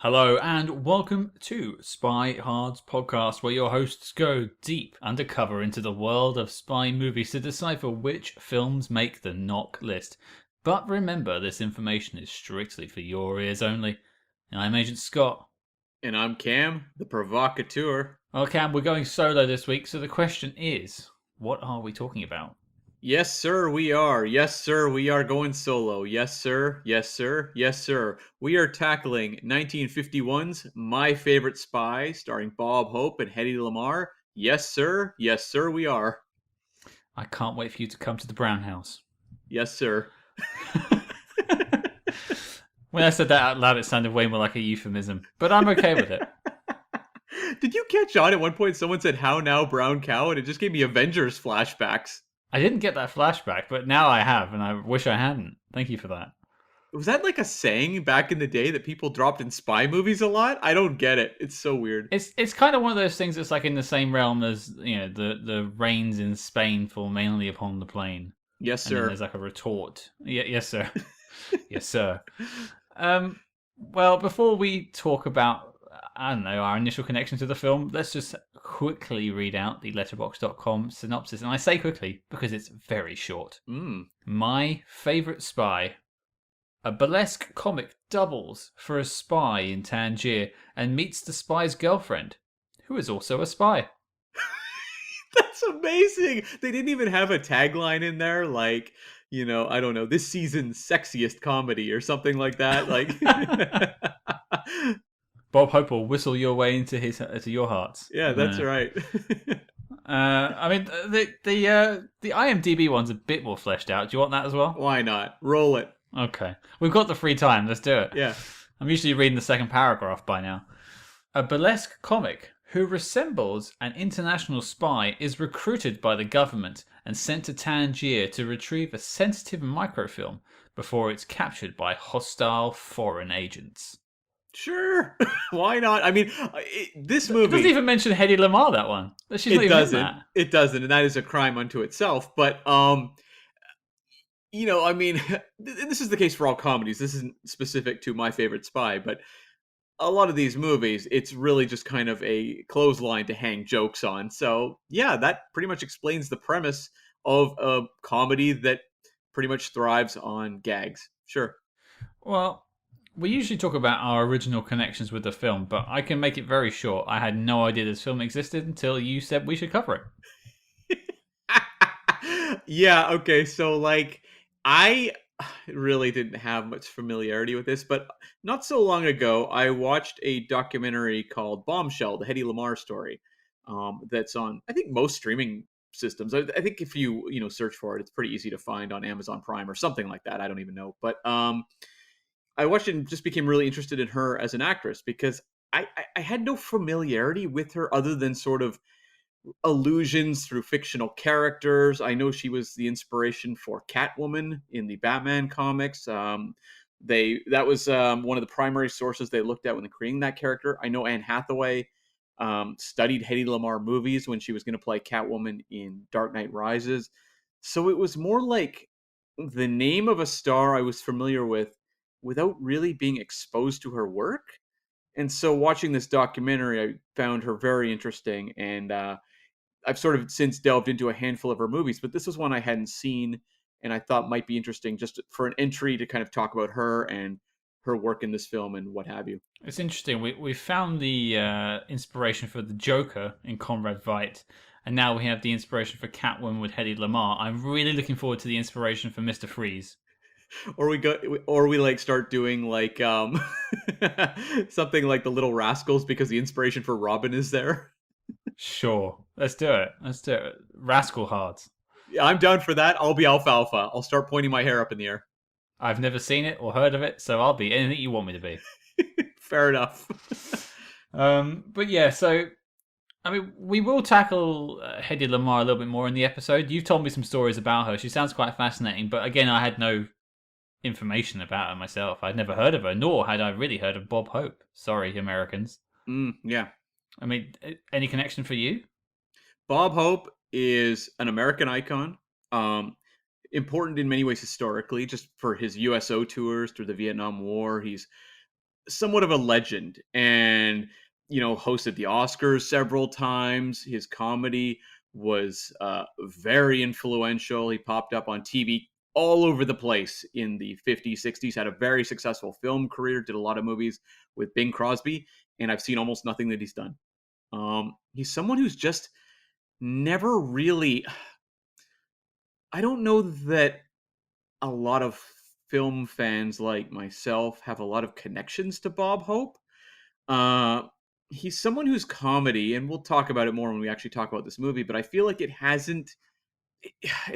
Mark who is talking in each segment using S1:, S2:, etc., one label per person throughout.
S1: Hello and welcome to Spy Hard's podcast, where your hosts go deep undercover into the world of spy movies to decipher which films make the knock list. But remember, this information is strictly for your ears only. I'm Agent Scott.
S2: And I'm Cam, the provocateur.
S1: Well, Cam, we're going solo this week, so the question is, what are we talking about?
S2: Yes, sir, we are. Yes, sir, we are going solo. Yes, sir. Yes, sir. Yes, sir. We are tackling 1951's My Favorite Spy, starring Bob Hope and Hedy Lamarr. Yes, sir. Yes, sir, we are.
S1: I can't wait for you to come to the Brown House.
S2: Yes, sir.
S1: When I said that out loud, it sounded way more like a euphemism, but I'm okay with it.
S2: Did you catch on at one point someone said, "How now, brown cow?" And it just gave me Avengers flashbacks.
S1: I didn't get that flashback, but now I have, and I wish I hadn't. Thank you for that.
S2: Was that like a saying back in the day that people dropped in spy movies a lot? I don't get it. It's so weird.
S1: It's kind of one of those things that's like in the same realm as the rains in Spain fall mainly upon the plain,
S2: Yes,
S1: and then
S2: sir.
S1: there's like a retort. Yes, sir. Yes, sir. Well, before we talk about I don't know our initial connection to the film, let's just quickly read out the Letterboxd.com synopsis, and I say quickly because it's very short.
S2: Mm.
S1: My favorite spy. A burlesque comic doubles for a spy in Tangier and meets the spy's girlfriend, who is also a spy.
S2: That's amazing. They didn't even have a tagline in there like, I don't know, this season's sexiest comedy or something like that. Like
S1: Bob Hope will whistle your way into your hearts.
S2: Yeah, that's right.
S1: I mean, the IMDb one's a bit more fleshed out. Do you want that as well?
S2: Why not? Roll it.
S1: Okay, we've got the free time. Let's do it.
S2: Yeah.
S1: I'm usually reading the second paragraph by now. A burlesque comic who resembles an international spy is recruited by the government and sent to Tangier to retrieve a sensitive microfilm before it's captured by hostile foreign agents.
S2: Sure. Why not? I mean, this
S1: It
S2: movie
S1: doesn't even mention Hedy Lamarr, that one. She's not
S2: it
S1: even in
S2: doesn't.
S1: that.
S2: It doesn't, and that is a crime unto itself, but I mean, this is the case for all comedies. This isn't specific to My Favorite Spy, but a lot of these movies, it's really just kind of a clothesline to hang jokes on. So, yeah, that pretty much explains the premise of a comedy that pretty much thrives on gags. Sure.
S1: Well, we usually talk about our original connections with the film, but I can make it very short. I had no idea this film existed until you said we should cover it.
S2: Yeah, okay. So, like, I really didn't have much familiarity with this, but not so long ago, I watched a documentary called Bombshell, the Hedy Lamarr story. That's on, I think, most streaming systems. I think if you search for it, it's pretty easy to find on Amazon Prime or something like that. I don't even know, but I watched it and just became really interested in her as an actress because I had no familiarity with her other than sort of allusions through fictional characters. I know she was the inspiration for Catwoman in the Batman comics. That was one of the primary sources they looked at when creating that character. I know Anne Hathaway studied Hedy Lamarr movies when she was going to play Catwoman in Dark Knight Rises. So it was more like the name of a star I was familiar with without really being exposed to her work. And so watching this documentary, I found her very interesting, and I've sort of since delved into a handful of her movies, but this was one I hadn't seen and I thought might be interesting just for an entry to kind of talk about her and her work in this film and what have you.
S1: It's interesting. We found the inspiration for the Joker in Conrad Veidt, and now we have the inspiration for Catwoman with Hedy Lamarr. I'm really looking forward to the inspiration for Mr. Freeze.
S2: Or we like start doing like something like the Little Rascals because the inspiration for Robin is there.
S1: Sure, let's do it. Let's do it. Rascal Hearts.
S2: Yeah, I'm down for that. I'll be Alfalfa. I'll start pointing my hair up in the air.
S1: I've never seen it or heard of it, so I'll be anything you want me to be.
S2: Fair enough.
S1: But yeah, so I mean, we will tackle Hedy Lamarr a little bit more in the episode. You've told me some stories about her. She sounds quite fascinating, but again, I had no information about her myself. I'd never heard of her, nor had I really heard of Bob Hope. Sorry, Americans.
S2: Yeah.
S1: I mean, any connection for you?
S2: Bob Hope is an American icon. Important in many ways historically, just for his USO tours through the Vietnam War. He's somewhat of a legend, and hosted the Oscars several times. His comedy was very influential. He popped up on TV all over the place in the 50s, 60s, had a very successful film career, did a lot of movies with Bing Crosby, and I've seen almost nothing that he's done. He's someone who's just never really, I don't know that a lot of film fans like myself have a lot of connections to Bob Hope. Uh, he's someone whose comedy, and we'll talk about it more when we actually talk about this movie, but I feel like it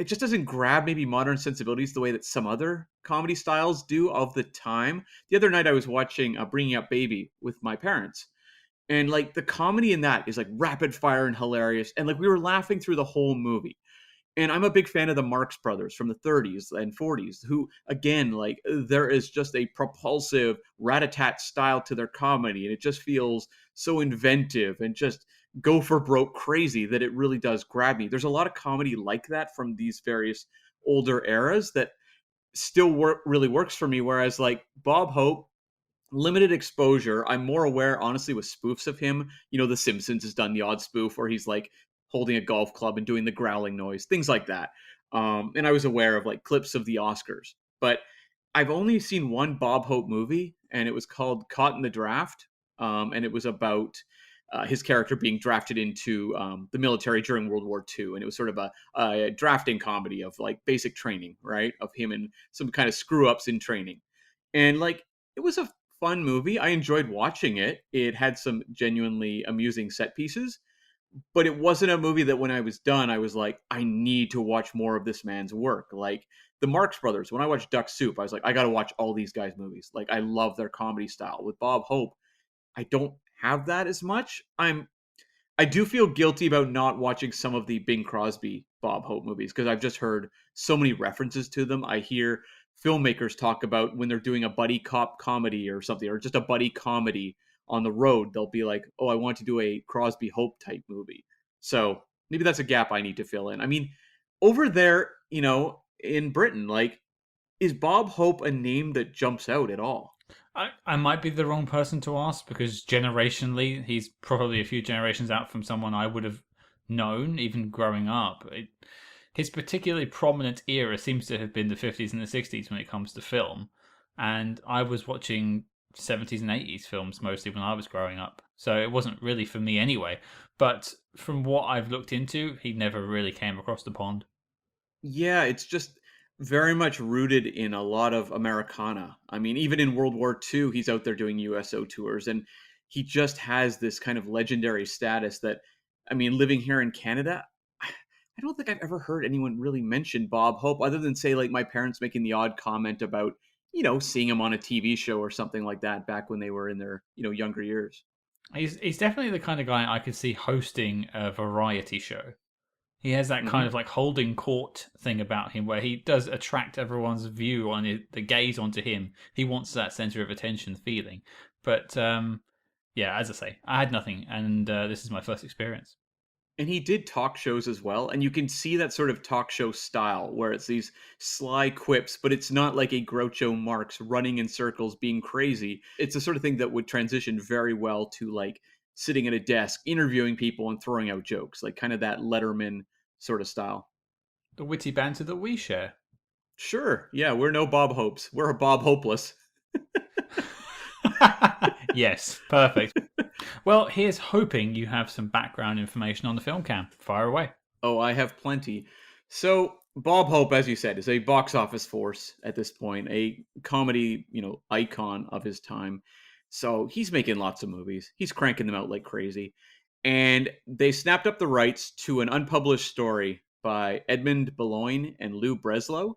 S2: just doesn't grab maybe modern sensibilities the way that some other comedy styles do of the time. The other night I was watching Bringing Up Baby with my parents, and like the comedy in that is like rapid fire and hilarious, and like we were laughing through the whole movie. And I'm a big fan of the Marx Brothers from the 30s and 40s, who, again, like there is just a propulsive rat-a-tat style to their comedy, and it just feels so inventive and just go for broke crazy that it really does grab me. There's a lot of comedy like that from these various older eras that still really works for me. Whereas like Bob Hope, limited exposure. I'm more aware, honestly, with spoofs of him. The Simpsons has done the odd spoof where he's like holding a golf club and doing the growling noise, things like that. And I was aware of like clips of the Oscars, but I've only seen one Bob Hope movie, and it was called Caught in the Draft. And it was about his character being drafted into the military during World War II. And it was sort of a drafting comedy of like basic training, right? Of him and some kind of screw ups in training. And like, it was a fun movie. I enjoyed watching it. It had some genuinely amusing set pieces, but it wasn't a movie that when I was done, I was like, I need to watch more of this man's work. Like the Marx Brothers, when I watched Duck Soup, I was like, I got to watch all these guys' movies. Like I love their comedy style. With Bob Hope, I don't have that as much. I do feel guilty about not watching some of the Bing Crosby Bob Hope movies because I've just heard so many references to them. I hear filmmakers talk about when they're doing a buddy cop comedy or something, or just a buddy comedy on the road, they'll be like, "Oh, I want to do a Crosby Hope type movie." So maybe that's a gap I need to fill in. I mean, over there, in Britain, like, is Bob Hope a name that jumps out at all?
S1: I might be the wrong person to ask because generationally, he's probably a few generations out from someone I would have known even growing up. His particularly prominent era seems to have been the 50s and the 60s when it comes to film. And I was watching 70s and 80s films mostly when I was growing up. So it wasn't really for me anyway. But from what I've looked into, he never really came across the pond.
S2: Yeah, it's just very much rooted in a lot of Americana. I mean, even in World War II, he's out there doing USO tours, and he just has this kind of legendary status that, I mean, living here in Canada, I don't think I've ever heard anyone really mention Bob Hope other than say like my parents making the odd comment about, seeing him on a TV show or something like that back when they were in their, younger years.
S1: He's definitely the kind of guy I could see hosting a variety show. He has that kind
S2: Hmm.
S1: of like holding court thing about him where he does attract everyone's view on the gaze onto him. He wants that center of attention feeling. But yeah, as I say, I had nothing, and this is my first experience.
S2: And he did talk shows as well, and you can see that sort of talk show style where it's these sly quips, but it's not like a Groucho Marx running in circles being crazy. It's the sort of thing that would transition very well to like sitting at a desk interviewing people and throwing out jokes, like kind of that Letterman sort of style.
S1: The witty banter that we share.
S2: Sure, yeah, we're no Bob Hopes, we're a Bob Hopeless.
S1: Yes, perfect. Well, here's hoping you have some background information on the film cam. Fire away.
S2: Oh, I have plenty. So, Bob Hope, as you said, is a box office force at this point, a comedy, icon of his time. So, he's making lots of movies. He's cranking them out like crazy. And they snapped up the rights to an unpublished story by Edmund Boulogne and Lou Breslow.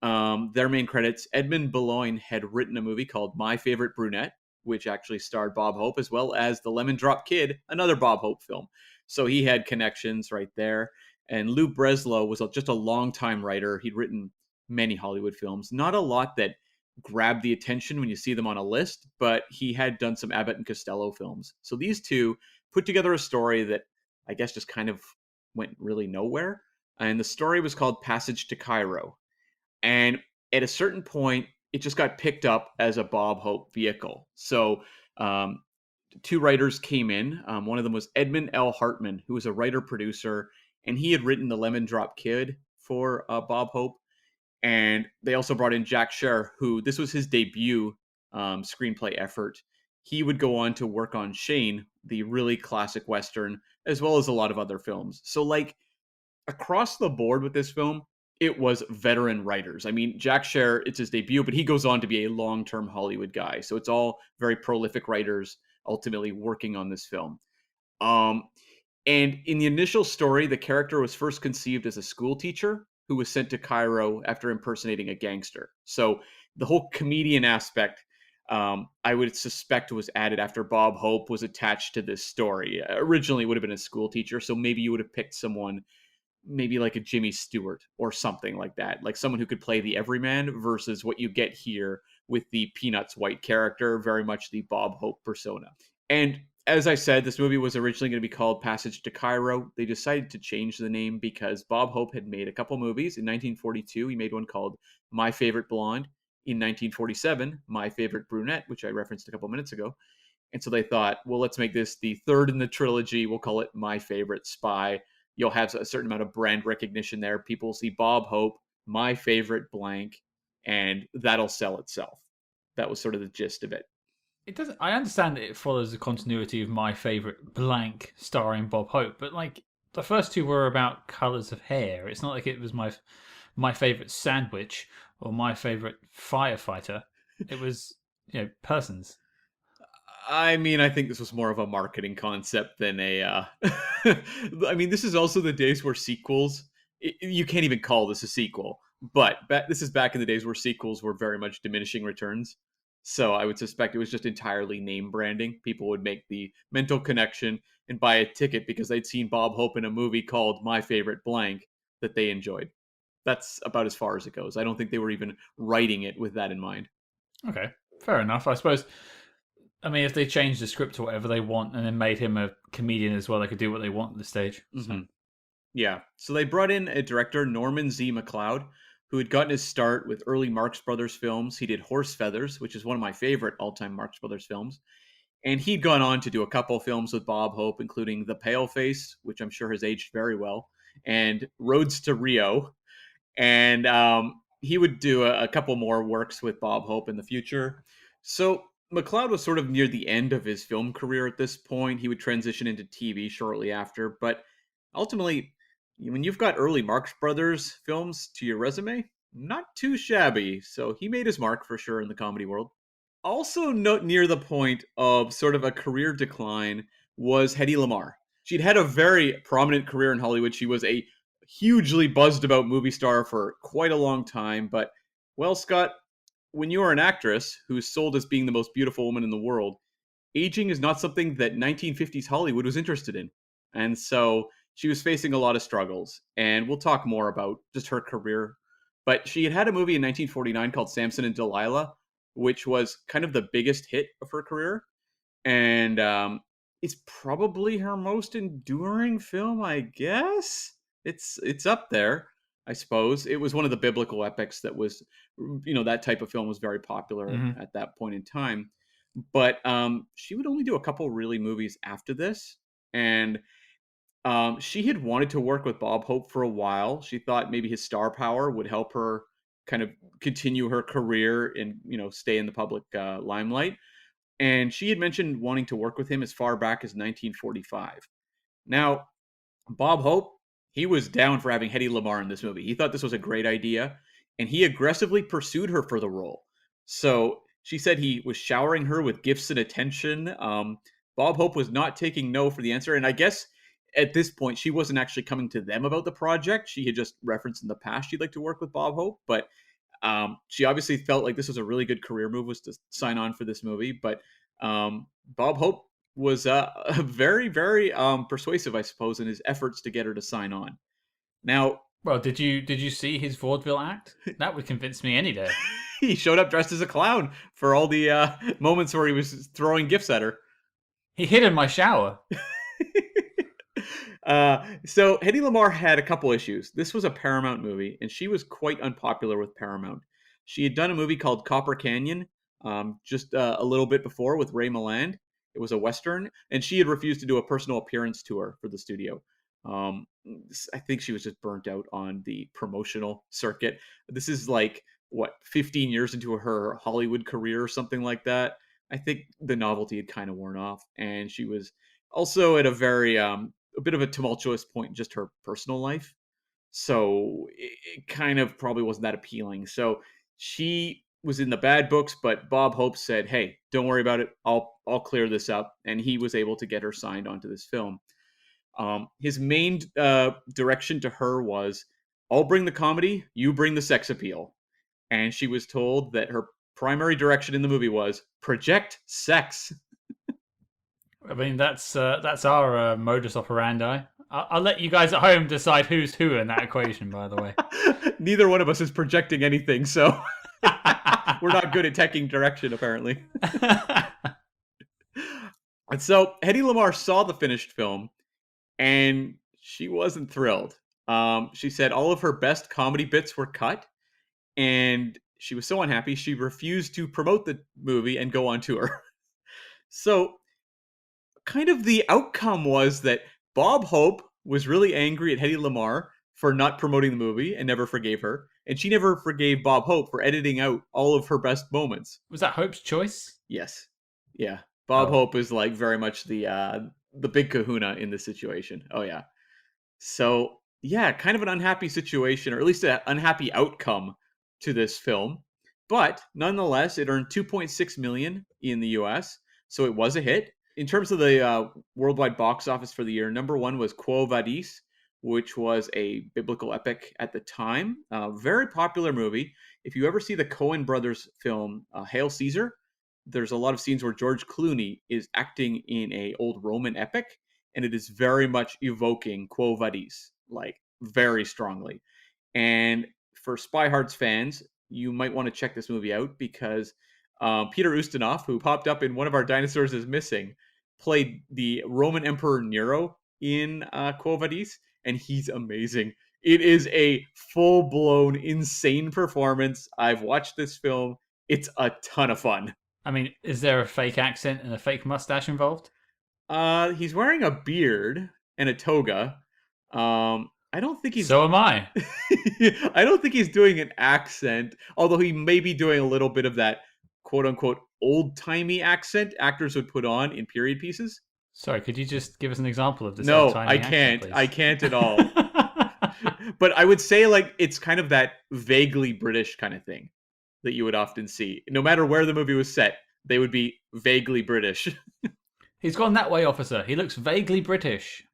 S2: Their main credits: Edmund Boulogne had written a movie called My Favorite Brunette, which actually starred Bob Hope, as well as The Lemon Drop Kid, another Bob Hope film. So he had connections right there. And Lou Breslow was just a long-time writer. He'd written many Hollywood films. Not a lot that grabbed the attention when you see them on a list, but he had done some Abbott and Costello films. So these two put together a story that I guess just kind of went really nowhere. And the story was called Passage to Cairo. And at a certain point, it just got picked up as a Bob Hope vehicle. So um, two writers came in. One of them was Edmund L. Hartman, who was a writer producer, and he had written The Lemon Drop Kid for Bob Hope. And they also brought in Jack Sher, who this was his debut screenplay effort. He would go on to work on Shane, the really classic Western, as well as a lot of other films. So, like, across the board with this film, it was veteran writers. I mean, Jack Sher, it's his debut, but he goes on to be a long term Hollywood guy. So, it's all very prolific writers ultimately working on this film. Um, and in the initial story, the character was first conceived as a school teacher who was sent to Cairo after impersonating a gangster. So the whole comedian aspect, I would suspect, was added after Bob Hope was attached to this story. Originally, it would have been a school teacher, so maybe you would have picked someone, maybe like a Jimmy Stewart or something like that, like someone who could play the everyman versus what you get here with the Peanuts white character, very much the Bob Hope persona. And as I said, this movie was originally going to be called Passage to Cairo. They decided to change the name because Bob Hope had made a couple movies. In 1942, he made one called My Favorite Blonde. In 1947, My Favorite Brunette, which I referenced a couple minutes ago. And so they thought, well, let's make this the third in the trilogy. We'll call it My Favorite Spy. You'll have a certain amount of brand recognition there. People will see Bob Hope, My Favorite Blank, and that'll sell itself. That was sort of the gist of it.
S1: It doesn't. I understand that it follows the continuity of My Favorite Blank, starring Bob Hope, but like the first two were about colors of hair. It's not like it was my favorite sandwich or my favorite firefighter. It was persons.
S2: I mean, I think this was more of a marketing concept than a. I mean, this is also the days where sequels. You can't even call this a sequel, but this is back in the days where sequels were very much diminishing returns. So I would suspect it was just entirely name branding. People would make the mental connection and buy a ticket because they'd seen Bob Hope in a movie called My Favorite Blank that they enjoyed. That's about as far as it goes. I don't think they were even writing it with that in mind.
S1: Okay, fair enough. I suppose. I mean, if they changed the script to whatever they want and then made him a comedian as well, they could do what they want at the stage.
S2: Mm-hmm. Yeah. So they brought in a director, Norman Z. McLeod, who had gotten his start with early Marx Brothers films. He did Horse Feathers, which is one of my favorite all-time Marx Brothers films. And he'd gone on to do a couple films with Bob Hope, including The Paleface, which I'm sure has aged very well, and Roads to Rio. And he would do a couple more works with Bob Hope in the future. So McLeod was sort of near the end of his film career at this point. He would transition into TV shortly after, but ultimately, when you've got early Marx Brothers films to your resume, not too shabby. So he made his mark for sure in the comedy world. Also, not near the point of sort of a career decline was Hedy Lamarr. She'd had a very prominent career in Hollywood. She was a hugely buzzed about movie star for quite a long time. But, well, Scott, when you are an actress who's sold as being the most beautiful woman in the world, aging is not something that 1950s Hollywood was interested in. And so she was facing a lot of struggles. And we'll talk more about just her career. But she had a movie in 1949 called Samson and Delilah, which was kind of the biggest hit of her career. And it's probably her most enduring film, I guess. It's up there, I suppose. It was one of the biblical epics that was, that type of film was very popular
S1: Mm-hmm.
S2: at that point in time. But she would only do a couple really movies after this, and she had wanted to work with Bob Hope for a while. She thought maybe his star power would help her kind of continue her career and stay in the public limelight. And she had mentioned wanting to work with him as far back as 1945. Now, Bob Hope, he was down for having Hedy Lamarr in this movie. He thought this was a great idea, and he aggressively pursued her for the role. So she said he was showering her with gifts and attention. Bob Hope was not taking no for the answer, and I guess at this point she wasn't actually coming to them about the project. She had just referenced in the past she'd like to work with Bob Hope, but she obviously felt like this was a really good career move, was to sign on for this movie. But Bob Hope was very, very persuasive, I suppose, in his efforts to get her to sign on. Now,
S1: Well, did you see his vaudeville act? That would convince me any day.
S2: he showed up dressed as a clown for all the moments where he was throwing gifts at her.
S1: He hid in my shower.
S2: So Hedy Lamarr had a couple issues. This was a Paramount movie, and she was quite unpopular with Paramount. She had done a movie called Copper Canyon just a little bit before with Ray Milland. It was a Western, and she had refused to do a personal appearance tour for the studio. Um, I think she was just burnt out on the promotional circuit. This is like, what, 15 years into her Hollywood career or something like that. I think the novelty had kind of worn off, and she was also at a bit of a tumultuous point in just her personal life. So it kind of probably wasn't that appealing. So she was in the bad books, but Bob Hope said, "Hey, don't worry about it. I'll clear this up," and he was able to get her signed onto this film. His main direction to her was, "I'll bring the comedy, you bring the sex appeal," and she was told that her primary direction in the movie was project sex.
S1: I mean, that's our modus operandi. I'll let you guys at home decide who's who in that equation, by the way.
S2: Neither one of us is projecting anything, so we're not good at taking direction, apparently. And so Hedy Lamarr saw the finished film, and she wasn't thrilled. She said all of her best comedy bits were cut, and she was so unhappy she refused to promote the movie and go on tour. So kind of the outcome was that Bob Hope was really angry at Hedy Lamarr for not promoting the movie and never forgave her, and she never forgave Bob Hope for editing out all of her best moments.
S1: Was that Hope's choice?
S2: Yes, yeah. Bob
S1: Oh.
S2: Hope is like very much the big kahuna in this situation. Oh yeah. So yeah, kind of an unhappy situation, or at least an unhappy outcome to this film. But nonetheless, it earned 2.6 million in the U.S., so it was a hit. In terms of the worldwide box office for the year, number one was Quo Vadis, which was a biblical epic at the time. Very popular movie. If you ever see the Coen brothers film Hail Caesar, there's a lot of scenes where George Clooney is acting in a old Roman epic, and it is very much evoking Quo Vadis, like very strongly. And for Spy Hards fans, you might want to check this movie out because Peter Ustinov, who popped up in One of Our Dinosaurs is Missing, played the Roman Emperor Nero in Quo Vadis, and he's amazing. It is a full-blown, insane performance. I've watched this film. It's a ton of fun.
S1: I mean, is there a fake accent and a fake mustache involved?
S2: He's wearing a beard and a toga. I don't think he's
S1: So am I.
S2: I don't think he's doing an accent, although he may be doing a little bit of that quote unquote old timey accent actors would put on in period pieces.
S1: Sorry, could you just give us an example of this
S2: No,
S1: old-timey
S2: I
S1: accent,
S2: can't.
S1: please?
S2: I can't at all. But I would say like it's kind of that vaguely British kind of thing that you would often see. No matter where the movie was set, they would be vaguely British.
S1: He's gone that way, officer. He looks vaguely British.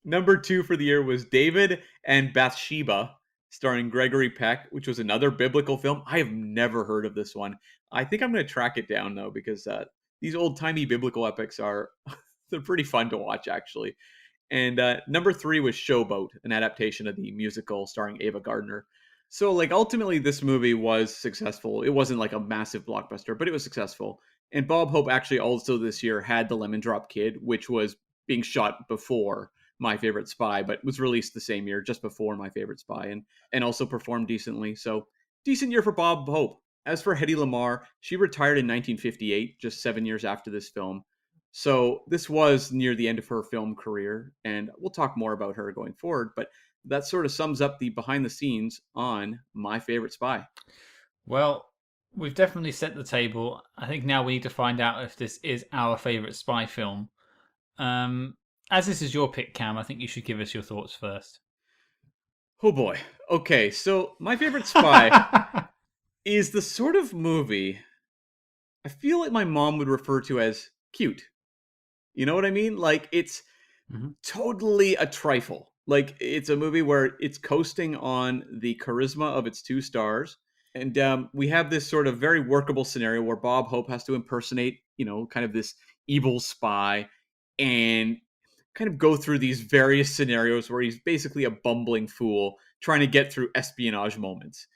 S2: Number two for the year was David and Bathsheba, starring Gregory Peck, which was another biblical film. I have never heard of this one. I think I'm going to track it down though, because these old timey biblical epics are they're pretty fun to watch actually. And number three was Showboat, an adaptation of the musical starring Ava Gardner. So like ultimately this movie was successful. It wasn't like a massive blockbuster, but it was successful. And Bob Hope actually also this year had The Lemon Drop Kid, which was being shot before My Favorite Spy, but was released the same year, just before My Favorite Spy, and also performed decently. So decent year for Bob Hope. As for Hedy Lamarr, she retired in 1958, just 7 years after this film. So this was near the end of her film career, and we'll talk more about her going forward. But that sort of sums up the behind the scenes on My Favorite Spy.
S1: Well, we've definitely set the table. I think now we need to find out if this is our favourite spy film. As this is your pick, Cam, I think you should give us your thoughts first.
S2: Oh boy. Okay, so My Favorite Spy is the sort of movie I feel like my mom would refer to as cute. You know what I mean? Like it's
S1: Mhm.
S2: totally a trifle. Like it's a movie where it's coasting on the charisma of its two stars. And we have this sort of very workable scenario where Bob Hope has to impersonate, kind of this evil spy and kind of go through these various scenarios where he's basically a bumbling fool trying to get through espionage moments.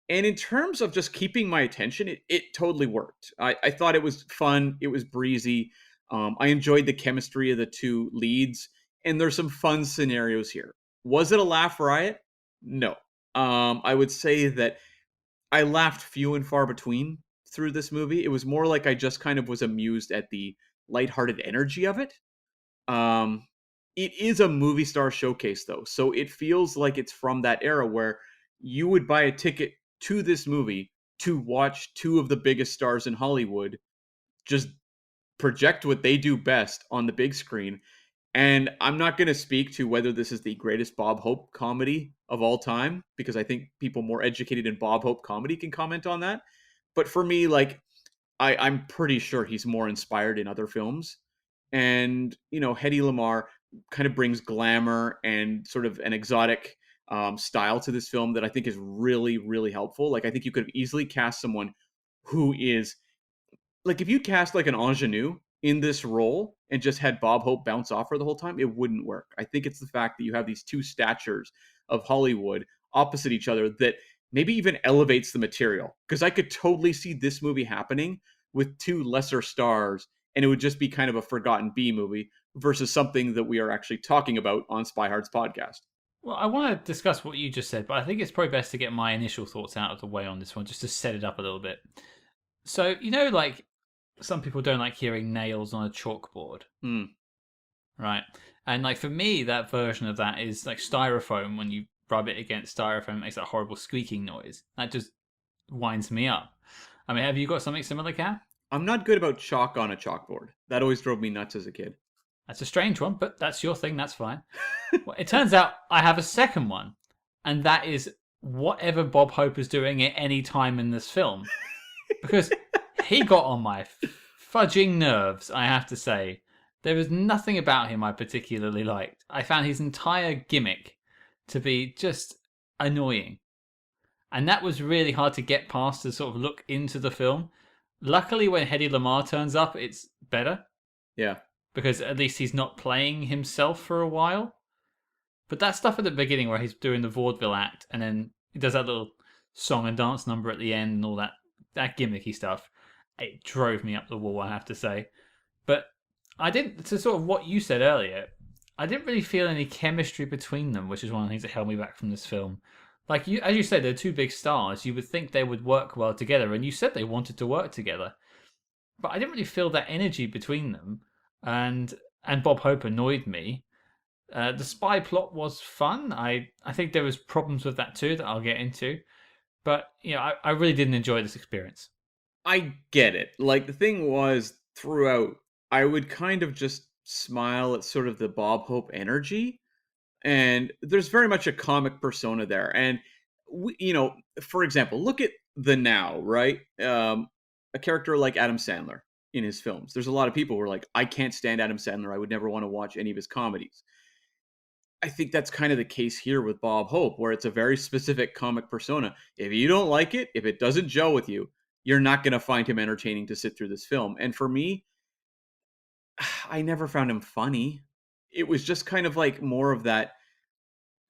S2: And in terms of just keeping my attention, it totally worked. I thought it was fun. It was breezy. I enjoyed the chemistry of the two leads. And there's some fun scenarios here. Was it a laugh riot? No. I would say that I laughed few and far between through this movie. It was more like I just kind of was amused at the lighthearted energy of it. Um, it is a movie star showcase, though, so it feels like it's from that era where you would buy a ticket to this movie to watch two of the biggest stars in Hollywood just project what they do best on the big screen. And I'm not going to speak to whether this is the greatest Bob Hope comedy of all time, because I think people more educated in Bob Hope comedy can comment on that. But for me, like, I'm pretty sure he's more inspired in other films. And, Hedy Lamarr kind of brings glamour and sort of an exotic style to this film that I think is really, really helpful. Like, I think you could have easily cast someone who is like, if you cast like an ingenue in this role and just had Bob Hope bounce off her the whole time, it wouldn't work. I think it's the fact that you have these two statures of Hollywood opposite each other that maybe even elevates the material. Because I could totally see this movie happening with two lesser stars, and it would just be kind of a forgotten B movie versus something that we are actually talking about on Spy Hard's podcast.
S1: Well, I want to discuss what you just said, but I think it's probably best to get my initial thoughts out of the way on this one, just to set it up a little bit. So, like, some people don't like hearing nails on a chalkboard,
S2: Hmm.
S1: right? And, like, for me, that version of that is like styrofoam. When you rub it against styrofoam, it makes that horrible squeaking noise. That just winds me up. I mean, have you got something similar, Kat?
S2: I'm not good about chalk on a chalkboard. That always drove me nuts as a kid.
S1: That's a strange one, but that's your thing. That's fine. Well, it turns out I have a second one, and that is whatever Bob Hope is doing at any time in this film, because he got on my fudging nerves, I have to say. There was nothing about him I particularly liked. I found his entire gimmick to be just annoying. And that was really hard to get past to sort of look into the film. Luckily, when Hedy Lamarr turns up, it's better,
S2: Yeah.
S1: because at least he's not playing himself for a while. But that stuff at the beginning where he's doing the vaudeville act and then he does that little song and dance number at the end and all that gimmicky stuff, it drove me up the wall, I have to say. But I didn't, to sort of what you said earlier, I didn't really feel any chemistry between them, which is one of the things that held me back from this film. Like, as you said, they're two big stars. You would think they would work well together, and you said they wanted to work together. But I didn't really feel that energy between them, and Bob Hope annoyed me. The spy plot was fun. I think there was problems with that too that I'll get into. But I really didn't enjoy this experience.
S2: I get it. Like, the thing was, throughout, I would kind of just smile at sort of the Bob Hope energy. And there's very much a comic persona there. And, for example, look at the now, right? A character like Adam Sandler in his films. There's a lot of people who are like, I can't stand Adam Sandler. I would never want to watch any of his comedies. I think that's kind of the case here with Bob Hope, where it's a very specific comic persona. If you don't like it, if it doesn't gel with you, you're not going to find him entertaining to sit through this film. And for me, I never found him funny. It was just kind of like more of that.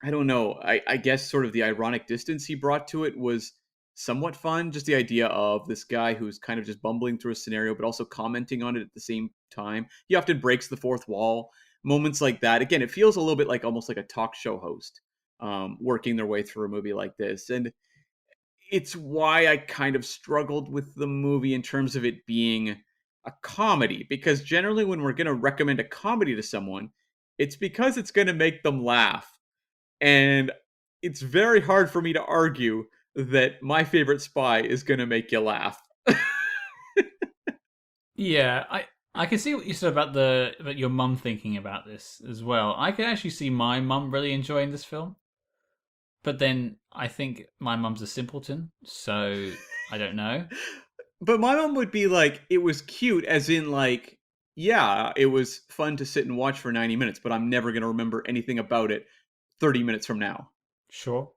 S2: I don't know. I guess sort of the ironic distance he brought to it was somewhat fun. Just the idea of this guy who's kind of just bumbling through a scenario, but also commenting on it at the same time. He often breaks the fourth wall. Moments like that. Again, it feels a little bit like almost like a talk show host working their way through a movie like this. And it's why I kind of struggled with the movie in terms of it being a comedy. Because generally, when we're going to recommend a comedy to someone, it's because it's going to make them laugh. And it's very hard for me to argue that my favorite spy is going to make you laugh.
S1: Yeah, I can see what you said about your mum thinking about this as well. I can actually see my mum really enjoying this film. But then I think my mum's a simpleton, so I don't know.
S2: But my mom would be like, it was cute, as in, like, yeah, it was fun to sit and watch for 90 minutes, but I'm never going to remember anything about it 30 minutes from now.
S1: Sure.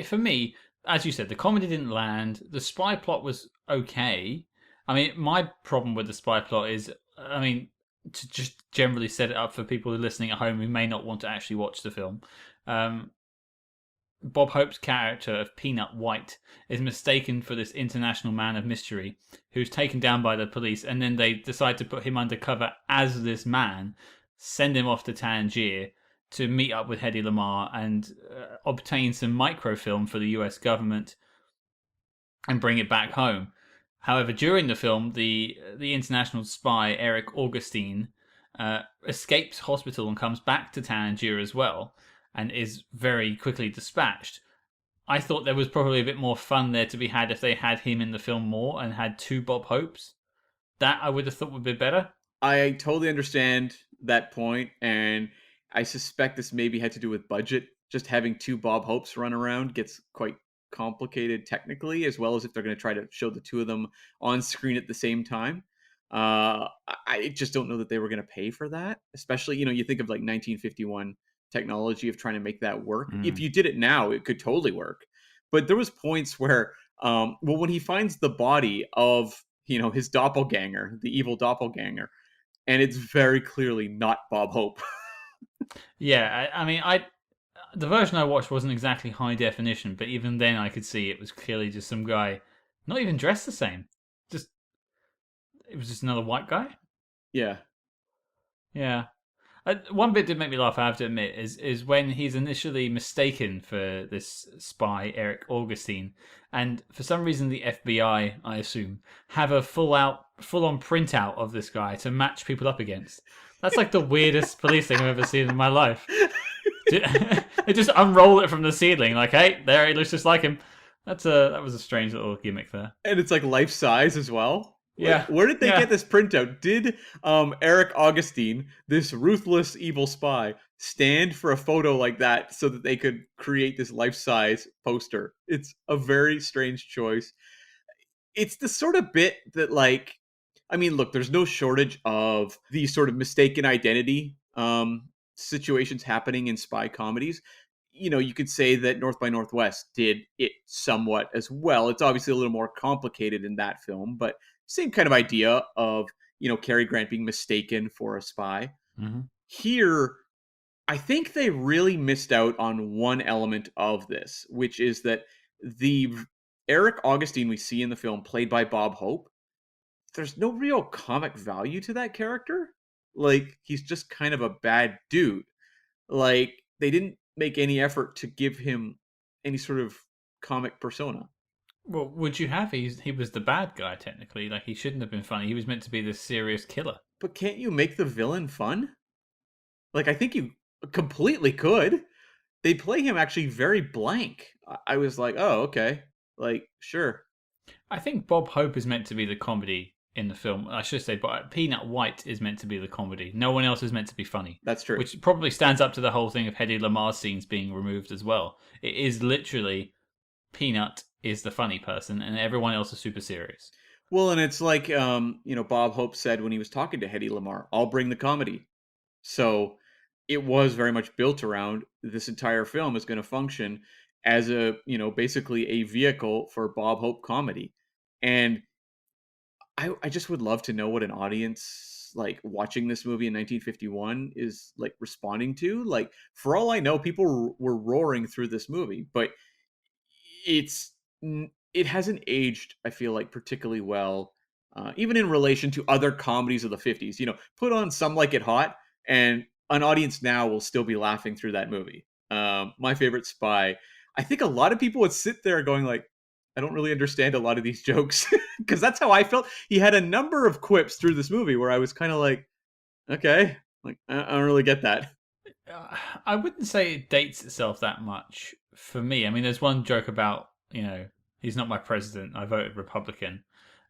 S1: For me, as you said, the comedy didn't land. The spy plot was okay. I mean, my problem with the spy plot is, I mean, to just generally set it up for people listening at home who may not want to actually watch the film. Bob Hope's character of Peanut White is mistaken for this international man of mystery who's taken down by the police, and then they decide to put him undercover as this man, send him off to Tangier, to meet up with Hedy Lamarr and obtain some microfilm for the US government and bring it back home. However, during the film, the international spy Eric Augustine escapes hospital and comes back to Tangier as well, and is very quickly dispatched. I thought there was probably a bit more fun there to be had if they had him in the film more and had two Bob Hopes. That I would have thought would be better.
S2: I totally understand that point, and I suspect this maybe had to do with budget. Just having two Bob Hopes run around gets quite complicated technically, as well as if they're going to try to show the two of them on screen at the same time. I just don't know that they were going to pay for that, especially, you think of like 1951 technology of trying to make that work. If
S1: Mm.
S2: you did it now, it could totally work. But there was points where, well, when he finds the body of, his doppelganger, the evil doppelganger, and it's very clearly not Bob Hope.
S1: Yeah, I mean, the version I watched wasn't exactly high definition, but even then I could see it was clearly just some guy, not even dressed the same. Just it was just another white guy.
S2: Yeah.
S1: Yeah. One bit did make me laugh, I have to admit, is when he's initially mistaken for this spy, Eric Augustine, and for some reason the FBI, I assume, have a full on printout of this guy to match people up against. That's like the weirdest police thing I've ever seen in my life. They just unroll it from the ceiling, like, hey, there he looks just like him. That was a strange little gimmick there.
S2: And it's like life size as well. Like,
S1: Yeah,
S2: where did they
S1: yeah.
S2: get this printout? Did Eric Augustine, this ruthless evil spy, stand for a photo like that so that they could create this life size poster? It's a very strange choice. It's the sort of bit that, like, I mean, look, there's no shortage of these sort of mistaken identity situations happening in spy comedies. You could say that North by Northwest did it somewhat as well. It's obviously a little more complicated in that film, but same kind of idea of, Cary Grant being mistaken for a spy.
S1: Hmm.
S2: Here, I think they really missed out on one element of this, which is that the Eric Augustine we see in the film, played by Bob Hope, there's no real comic value to that character. Like, he's just kind of a bad dude. Like, they didn't make any effort to give him any sort of comic persona.
S1: Well, would you have? He was the bad guy technically. Like he shouldn't have been funny. He was meant to be this serious killer.
S2: But can't you make the villain fun? Like, I think you completely could. They play him actually very blank. I was like, oh, okay. Like, sure.
S1: I think Bob Hope is meant to be the comedy in the film. I should say, but Peanut White is meant to be the comedy. No one else is meant to be funny,
S2: That's true.
S1: which probably stands up to the whole thing of Hedy Lamarr's scenes being removed as well. It is literally Peanut is the funny person, and everyone else is super serious.
S2: Well, and it's like, Bob Hope said when he was talking to Hedy Lamarr, I'll bring the comedy. So it was very much built around this entire film is going to function as basically a vehicle for Bob Hope comedy. And I just would love to know what an audience like watching this movie in 1951 is like responding to. Like, for all I know, people were roaring through this movie, but it's it hasn't aged, I feel like, particularly well, even in relation to other comedies of the 50s. Put on Some Like It Hot, and an audience now will still be laughing through that movie. My Favorite Spy. I think a lot of people would sit there going like, I don't really understand a lot of these jokes, because that's how I felt. He had a number of quips through this movie where I was kind of like, okay, like I don't really get that.
S1: I wouldn't say it dates itself that much for me. I mean, there's one joke about he's not my president. I voted Republican,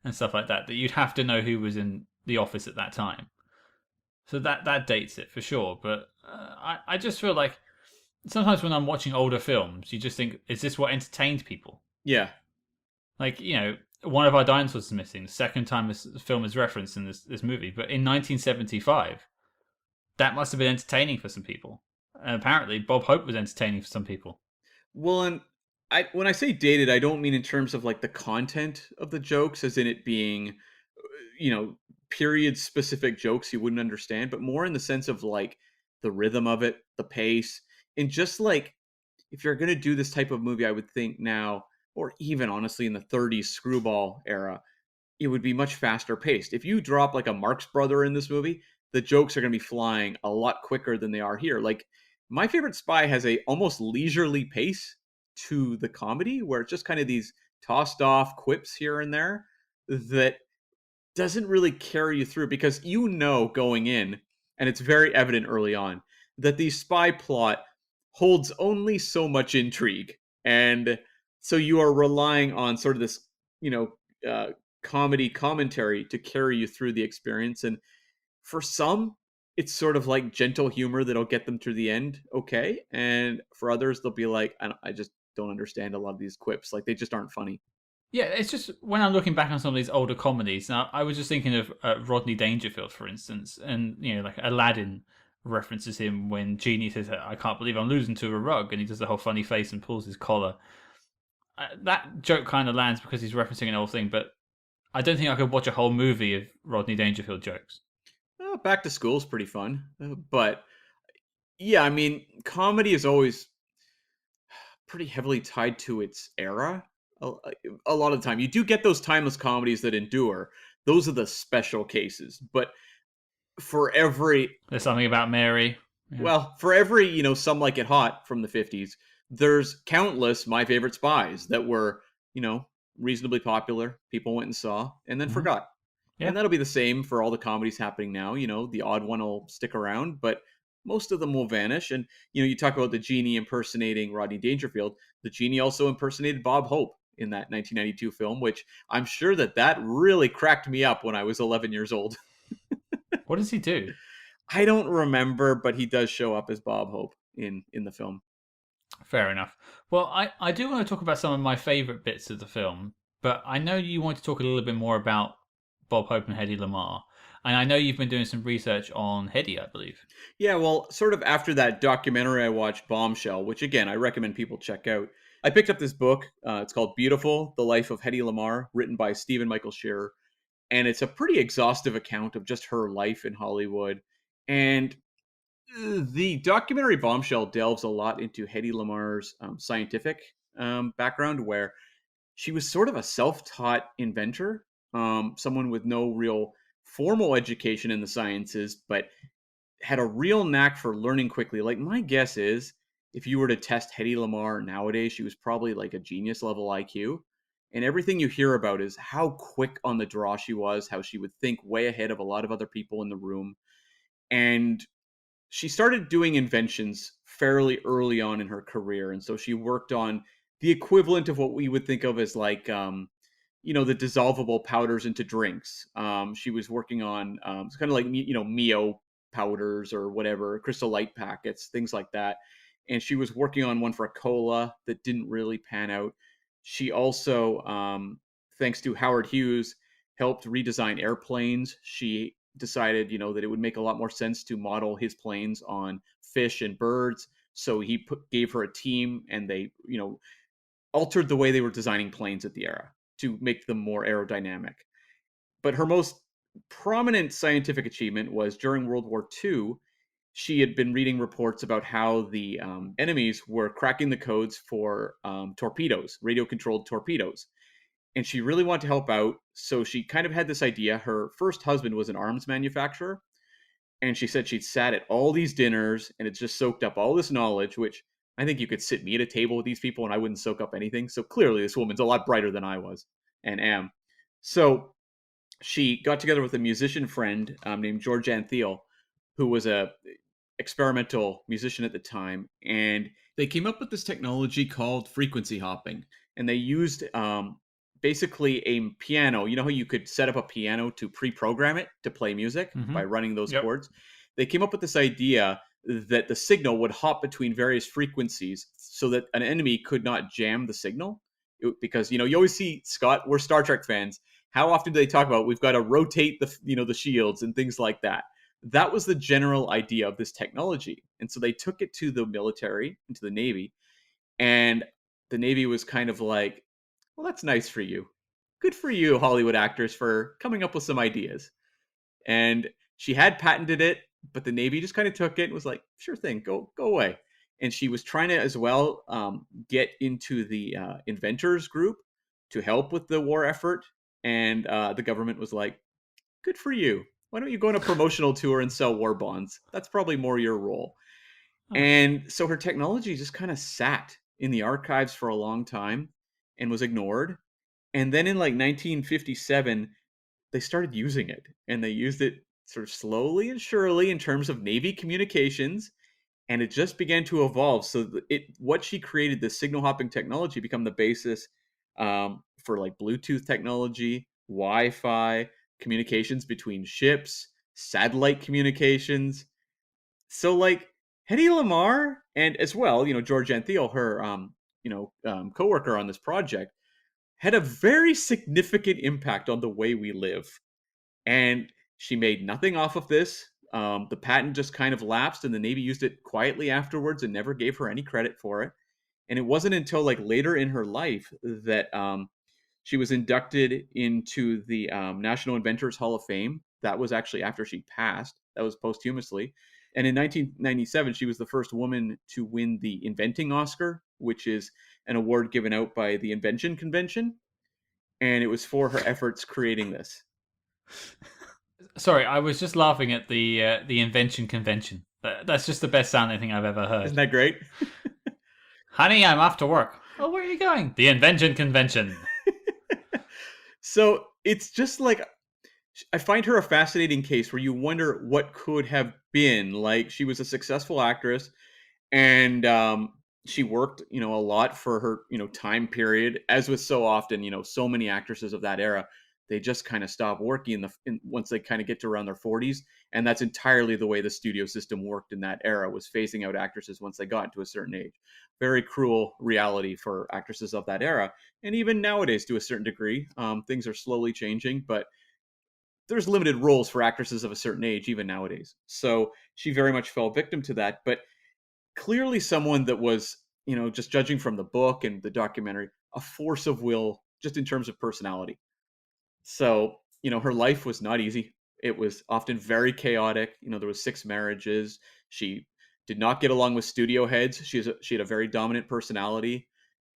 S1: and stuff like that. That you'd have to know who was in the office at that time. So that dates it for sure. But I just feel like sometimes when I'm watching older films, you just think, is this what entertained people?
S2: Yeah.
S1: Like, one of our dinosaurs is missing. The second time this film is referenced in this movie. But in 1975, that must have been entertaining for some people. And apparently, Bob Hope was entertaining for some people.
S2: Well, and when I say dated, I don't mean in terms of like the content of the jokes, as in it being, period specific jokes you wouldn't understand, but more in the sense of like the rhythm of it, the pace, and just like, if you're going to do this type of movie, I would think now, or even honestly in the 30s screwball era, it would be much faster paced. If you drop like a Marx Brother in this movie, the jokes are going to be flying a lot quicker than they are here. Like, My Favorite Spy has a almost leisurely pace to the comedy, where it's just kind of these tossed off quips here and there that doesn't really carry you through, because going in, and it's very evident early on, that the spy plot holds only so much intrigue. And so you are relying on sort of this, you know, comedy commentary to carry you through the experience. And for some, it's sort of like gentle humor that'll get them through the end, okay. And for others, they'll be like, I just don't understand a lot of these quips. Like, they just aren't funny.
S1: Yeah, it's just when I'm looking back on some of these older comedies, now I was just thinking of Rodney Dangerfield, for instance, and like Aladdin references him when Genie says, "I can't believe I'm losing to a rug," and he does the whole funny face and pulls his collar. That joke kind of lands because he's referencing an old thing, but I don't think I could watch a whole movie of Rodney Dangerfield jokes.
S2: Back to School is pretty fun, but yeah, I mean, comedy is always pretty heavily tied to its era. A, a lot of the time, you do get those timeless comedies that endure. Those are the special cases. But for every
S1: There's something about Mary. Yeah.
S2: for every Some Like It Hot from the '50s, there's countless My Favorite Spies that were reasonably popular. People went and saw, and then
S1: Hmm.
S2: forgot.
S1: Yeah.
S2: And that'll be the same for all the comedies happening now. The odd one will stick around, but most of them will vanish. And you talk about the Genie impersonating Rodney Dangerfield. The Genie also impersonated Bob Hope in that 1992 film, which I'm sure that really cracked me up when I was 11 years old.
S1: What does he do?
S2: I don't remember, but he does show up as Bob Hope in the film.
S1: Fair enough. Well, I do want to talk about some of my favourite bits of the film, but I know you want to talk a little bit more about Bob Hope and Hedy Lamarr. And I know you've been doing some research on Hedy, I believe.
S2: Yeah, well, sort of after that documentary I watched, Bombshell, which again I recommend people check out. I picked up this book. It's called Beautiful: The Life of Hedy Lamarr, written by Stephen Michael Shearer, and it's a pretty exhaustive account of just her life in Hollywood. And the documentary Bombshell delves a lot into Hedy Lamarr's scientific background, where she was sort of a self-taught inventor, someone with no real formal education in the sciences, but had a real knack for learning quickly. Like, my guess is, if you were to test Hedy Lamarr nowadays, she was probably like a genius level IQ. And everything you hear about is how quick on the draw she was, how she would think way ahead of a lot of other people in the room. And she started doing inventions fairly early on in her career. And so she worked on the equivalent of what we would think of as like, the dissolvable powders into drinks. She was working on it's kind of like Mio powders or whatever, Crystal Light packets, things like that. And she was working on one for a cola that didn't really pan out. She also, thanks to Howard Hughes, helped redesign airplanes. She decided, that it would make a lot more sense to model his planes on fish and birds. So he gave her a team, and they, altered the way they were designing planes at the era to make them more aerodynamic. But her most prominent scientific achievement was during World War II. She had been reading reports about how the enemies were cracking the codes for torpedoes, radio controlled torpedoes. And she really wanted to help out. So she kind of had this idea. Her first husband was an arms manufacturer. And she said she'd sat at all these dinners and it's just soaked up all this knowledge, which I think you could sit me at a table with these people and I wouldn't soak up anything. So clearly, this woman's a lot brighter than I was and am. So she got together with a musician friend named George Antheil, who was a experimental musician at the time, and they came up with this technology called frequency hopping. And they used basically a piano. You know how you could set up a piano to pre-program it to play music
S1: Mm-hmm.
S2: by running those
S1: Yep.
S2: chords? They came up with this idea that the signal would hop between various frequencies so that an enemy could not jam the signal. Because you always see, Scott, we're Star Trek fans. How often do they talk about we've got to rotate the shields and things like that? That was the general idea of this technology. And so they took it to the military, into the Navy, and the Navy was kind of like, well, that's nice for you. Good for you, Hollywood actors, for coming up with some ideas. And she had patented it, but the Navy just kind of took it and was like, sure thing, go away. And she was trying to as well get into the inventors group to help with the war effort. And the government was like, good for you. Why don't you go on a promotional tour and sell war bonds? That's probably more your role.
S1: Oh.
S2: And so her technology just kind of sat in the archives for a long time and was ignored. And then in like 1957, they started using it, and they used it sort of slowly and surely in terms of Navy communications, and it just began to evolve. So what she created, the signal hopping technology, become the basis for like Bluetooth technology, Wi-Fi, communications between ships, satellite communications. So like Hedy Lamarr, and as well, George Antheil, her coworker on this project, had a very significant impact on the way we live. And she made nothing off of this. The patent just kind of lapsed, and the Navy used it quietly afterwards and never gave her any credit for it. And it wasn't until like later in her life that she was inducted into the National Inventors Hall of Fame. That was actually after she passed. That was posthumously. And in 1997, she was the first woman to win the Inventing Oscar, which is an award given out by the Invention Convention. And it was for her efforts creating this.
S1: Sorry, I was just laughing at the invention convention. That's just the best sounding thing I've ever
S2: Isn't
S1: heard.
S2: that great?
S1: Honey, I'm off to work. Oh, where are you going? The invention convention.
S2: So it's just like I find her a fascinating case where you wonder what could have been. Like she was a successful actress, and she worked, a lot for her, time period. As with so often, so many actresses of that era, they just kind of stop working once they kind of get to around their 40s, and that's entirely the way the studio system worked in that era, was phasing out actresses once they got to a certain age. Very cruel reality for actresses of that era, and even nowadays to a certain degree, things are slowly changing, but there's limited roles for actresses of a certain age even nowadays. So she very much fell victim to that, but clearly someone that was, just judging from the book and the documentary, a force of will just in terms of personality. So, her life was not easy. It was often very chaotic. There was 6 marriages. She did not get along with studio heads. She had a very dominant personality,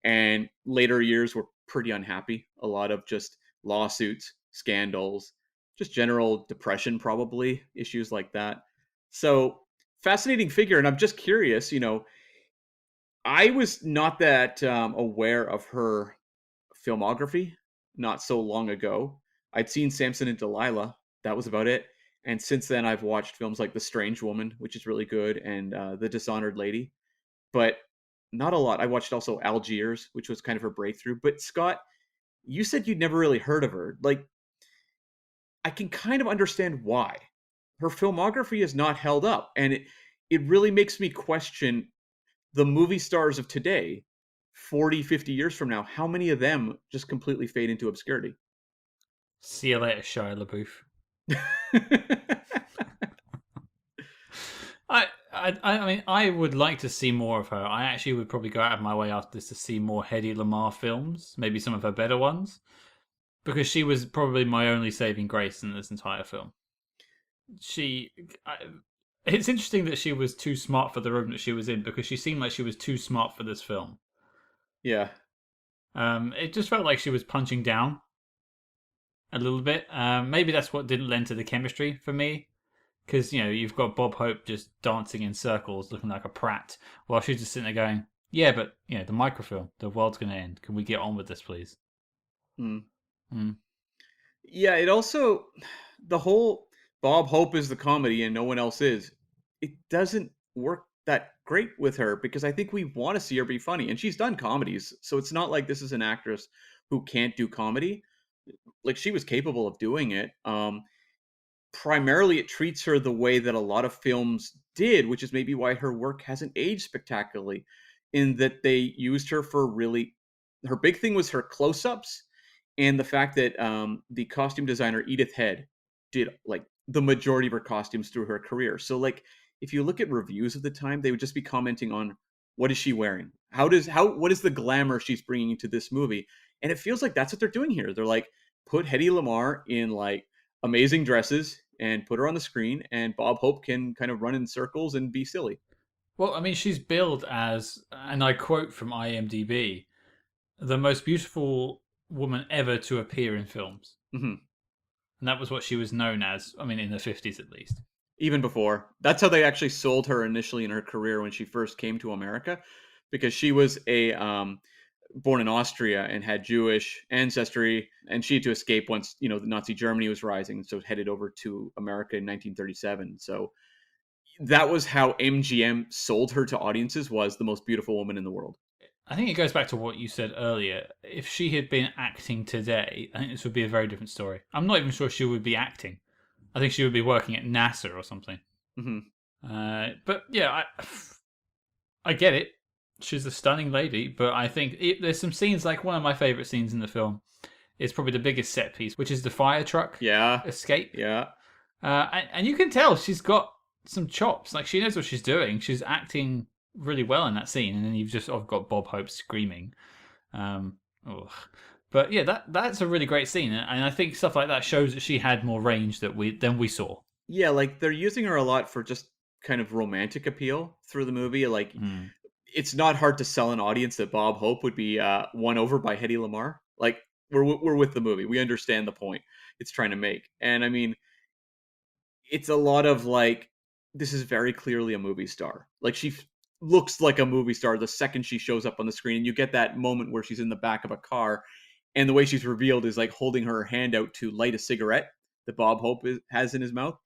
S2: and later years were pretty unhappy. A lot of just lawsuits, scandals, just general depression, probably issues like that. So, fascinating figure, and I'm just curious. I was not that aware of her filmography not so long ago. I'd seen Samson and Delilah. That was about it. And since then, I've watched films like The Strange Woman, which is really good, and The Dishonored Lady, but not a lot. I watched also Algiers, which was kind of her breakthrough. But Scott, you said you'd never really heard of her. Like, I can kind of understand why. Her filmography is not held up, and it really makes me question the movie stars of today, 40, 50 years from now. How many of them just completely fade into obscurity?
S1: See you later, Shia LaBeouf. I mean, I would like to see more of her. I actually would probably go out of my way after this to see more Hedy Lamarr films, maybe some of her better ones, because she was probably my only saving grace in this entire film. She, I, it's interesting that she was too smart for the room that she was in, because she seemed like she was too smart for this film.
S2: Yeah.
S1: It just felt like she was punching down a little bit. Maybe that's what didn't lend to the chemistry for me, because you've got Bob Hope just dancing in circles, looking like a prat, while she's just sitting there going, "Yeah, but the microfilm, the world's gonna end. Can we get on with this, please?"
S2: Mm.
S1: Mm.
S2: Yeah, it also, the whole Bob Hope is the comedy and no one else is, it doesn't work that great with her, because I think we want to see her be funny, and she's done comedies. So it's not like this is an actress who can't do comedy. Like, she was capable of doing it. Primarily, it treats her the way that a lot of films did, which is maybe why her work hasn't aged spectacularly, in that they used her for really, her big thing was her close-ups, and the fact that the costume designer Edith Head did like the majority of her costumes through her career. So like, if you look at reviews of the time, they would just be commenting on, what is she wearing, what is the glamour she's bringing into this movie. And it feels like that's what they're doing here. They're like, put Hedy Lamarr in like amazing dresses and put her on the screen, and Bob Hope can kind of run in circles and be silly.
S1: Well, I mean, she's billed as, and I quote from IMDb, the most beautiful woman ever to appear in films.
S2: Hmm.
S1: And that was what she was known as, I mean, in the 50s at least.
S2: Even before. That's how they actually sold her initially in her career when she first came to America, because she was a born in Austria and had Jewish ancestry, and she had to escape once the Nazi Germany was rising, so headed over to America in 1937. So that was how MGM sold her to audiences, was the most beautiful woman in the world.
S1: I think it goes back to what you said earlier. If she had been acting today, I think this would be a very different story. I'm not even sure she would be acting. I think she would be working at NASA or something.
S2: Hmm.
S1: But yeah, I get it. She's a stunning lady, but I think there's some scenes, like one of my favorite scenes in the film is probably the biggest set piece, which is the fire truck
S2: Yeah,
S1: escape.
S2: yeah.
S1: And you can tell she's got some chops. Like, she knows what she's doing. She's acting really well in that scene. And then you've just got Bob Hope screaming. Ugh. But yeah, that's a really great scene, and I think stuff like that shows that she had more range than we saw.
S2: Yeah, like they're using her a lot for just kind of romantic appeal through the movie. Like,
S1: Mm.
S2: it's not hard to sell an audience that Bob Hope would be won over by Hedy Lamarr. Like, we're with the movie. We understand the point it's trying to make. And I mean, it's a lot of like, this is very clearly a movie star. Like, she looks like a movie star the second she shows up on the screen. And you get that moment where she's in the back of a car, and the way she's revealed is like holding her hand out to light a cigarette that Bob Hope has in his mouth,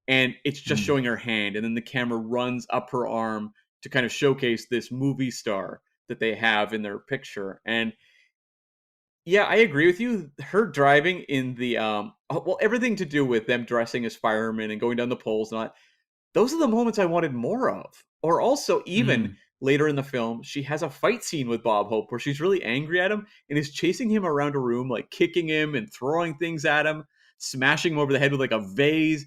S2: and it's just
S1: Mm.
S2: showing her hand, and then the camera runs up her arm to kind of showcase this movie star that they have in their picture. And yeah, I agree with you. Her driving in the well, everything to do with them dressing as firemen and going down the poles and all that, those are the moments I wanted more of. Or also, even
S1: Mm.
S2: later in the film, she has a fight scene with Bob Hope where she's really angry at him and is chasing him around a room, like kicking him and throwing things at him, smashing him over the head with like a vase.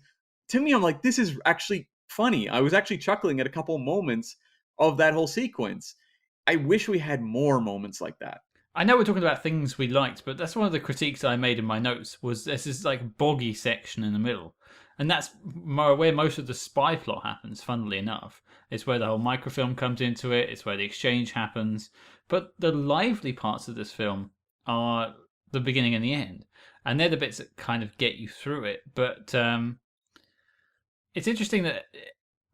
S2: To me, I'm like, this is actually funny. I was actually chuckling at a couple moments of that whole sequence. I wish we had more moments like that.
S1: I know we're talking about things we liked, but that's one of the critiques I made in my notes. Was there's this like boggy section in the middle, and that's where most of the spy plot happens. Funnily enough, it's where the whole microfilm comes into it. It's where the exchange happens. But the lively parts of this film are the beginning and the end, and they're the bits that kind of get you through it. But it's interesting that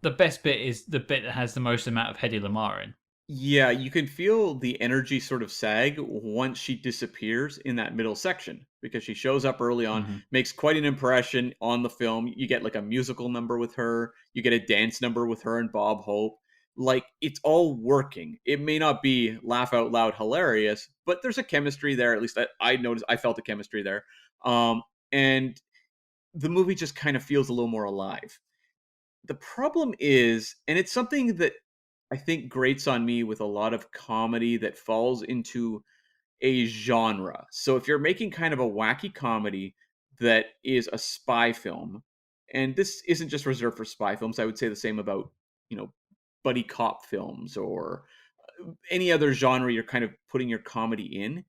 S1: the best bit is the bit that has the most amount of Hedy Lamarr in.
S2: Yeah, you can feel the energy sort of sag once she disappears in that middle section, because she shows up early on,
S1: Mm-hmm.
S2: makes quite an impression on the film. You get like a musical number with her, you get a dance number with her and Bob Hope. Like, it's all working. It may not be laugh out loud hilarious, but there's a chemistry there. At least I noticed, I felt a chemistry there. And the movie just kind of feels a little more alive. The problem is, and it's something that I think grates on me with a lot of comedy that falls into a genre. So if you're making kind of a wacky comedy that is a spy film, and this isn't just reserved for spy films, I would say the same about, you know, buddy cop films or any other genre you're kind of putting your comedy in.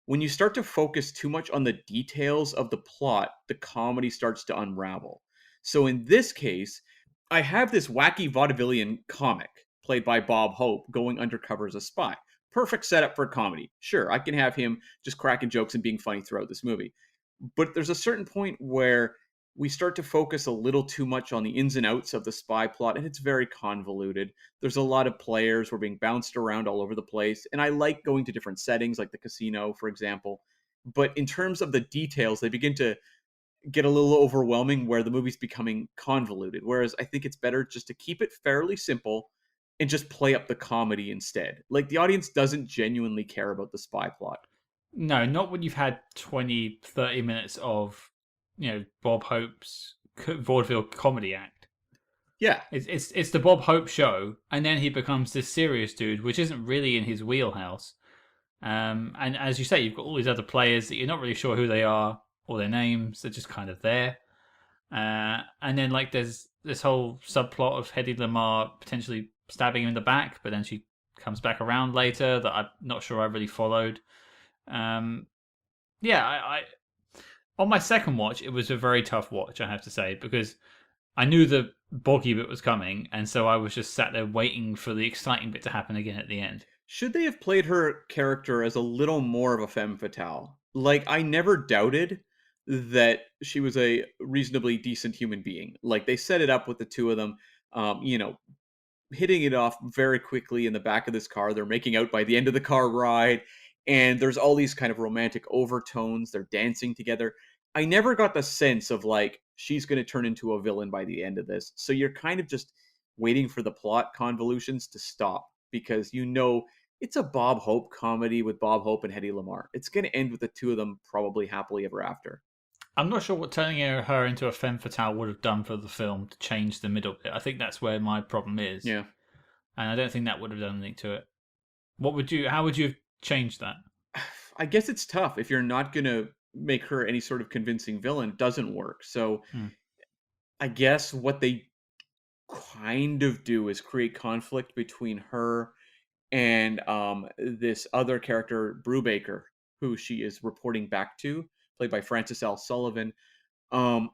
S2: When you start to focus too much on the details of the plot, the comedy starts to unravel. So in this case, I have this wacky vaudevillian comic played by Bob Hope going undercover as a spy. Perfect setup for comedy. Sure, I can have him just cracking jokes and being funny throughout this movie. But there's a certain point where we start to focus a little too much on the ins and outs of the spy plot, and it's very convoluted. There's a lot of players. We're being bounced around all over the place. And I like going to different settings, like the casino, for example. But in terms of the details, they begin to get a little overwhelming where the movie's becoming convoluted. Whereas I think it's better just to keep it fairly simple and just play up the comedy instead. Like, the audience doesn't genuinely care about the spy plot.
S1: No, not when you've had 20, 30 minutes of, Bob Hope's vaudeville comedy act.
S2: Yeah.
S1: It's the Bob Hope show, and then he becomes this serious dude, which isn't really in his wheelhouse. And as you say, you've got all these other players that you're not really sure who they are or their names. They're just kind of there. And then like there's this whole subplot of Hedy Lamarr potentially stabbing him in the back, but then she comes back around later that I'm not sure I really followed. Um, yeah, I on my second watch, it was a very tough watch, I have to say, because I knew the boggy bit was coming, and so I was just sat there waiting for the exciting bit to happen again at the end.
S2: Should they have played her character as a little more of a femme fatale? Like, I never doubted that she was a reasonably decent human being. Like they set it up with the two of them, you know, hitting it off very quickly in the back of this car. They're making out by the end of the car ride, and there's all these kind of romantic overtones. They're dancing together. I never got the sense of like she's going to turn into a villain by the end of this. So you're kind of just waiting for the plot convolutions to stop because you know it's a Bob Hope comedy with Bob Hope and Hedy Lamarr. It's going to end with the two of them probably happily ever after.
S1: I'm not sure what turning her into a femme fatale would have done for the film to change the middle bit. I think that's where my problem is,
S2: Yeah.
S1: and I don't think that would have done anything to it. What would you? How would you have changed that?
S2: I guess it's tough if you're not going to make her any sort of convincing villain. It doesn't work. So
S1: Hmm.
S2: I guess what they kind of do is create conflict between her and this other character, Brubaker, who she is reporting back to, played by Frances L. Sullivan. Um,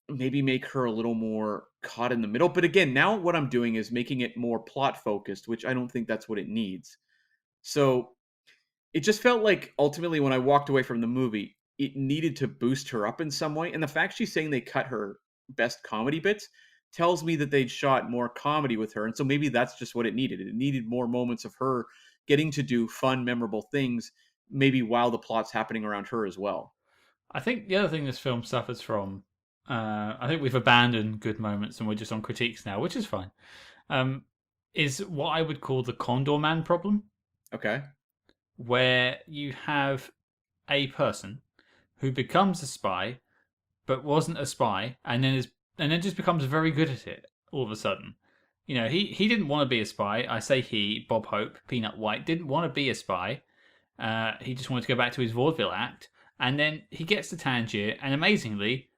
S2: Maybe make her a little more caught in the middle. But again, now what I'm doing is making it more plot focused, which I don't think that's what it needs. So it just felt like ultimately when I walked away from the movie, it needed to boost her up in some way. And the fact she's saying they cut her best comedy bits tells me that they'd shot more comedy with her. And so maybe that's just what it needed. It needed more moments of her getting to do fun, memorable things, maybe while the plot's happening around her as well.
S1: I think the other thing this film suffers from, I think we've abandoned good moments and we're just on critiques now, which is fine. Um, is what I would call the Condor Man problem,
S2: Okay.
S1: where you have a person who becomes a spy but wasn't a spy, and then just becomes very good at it all of a sudden. You know, he didn't want to be a spy. I say he, Bob Hope, Peanut White, didn't want to be a spy. He just wanted to go back to his vaudeville act, and then he gets to Tangier, and amazingly,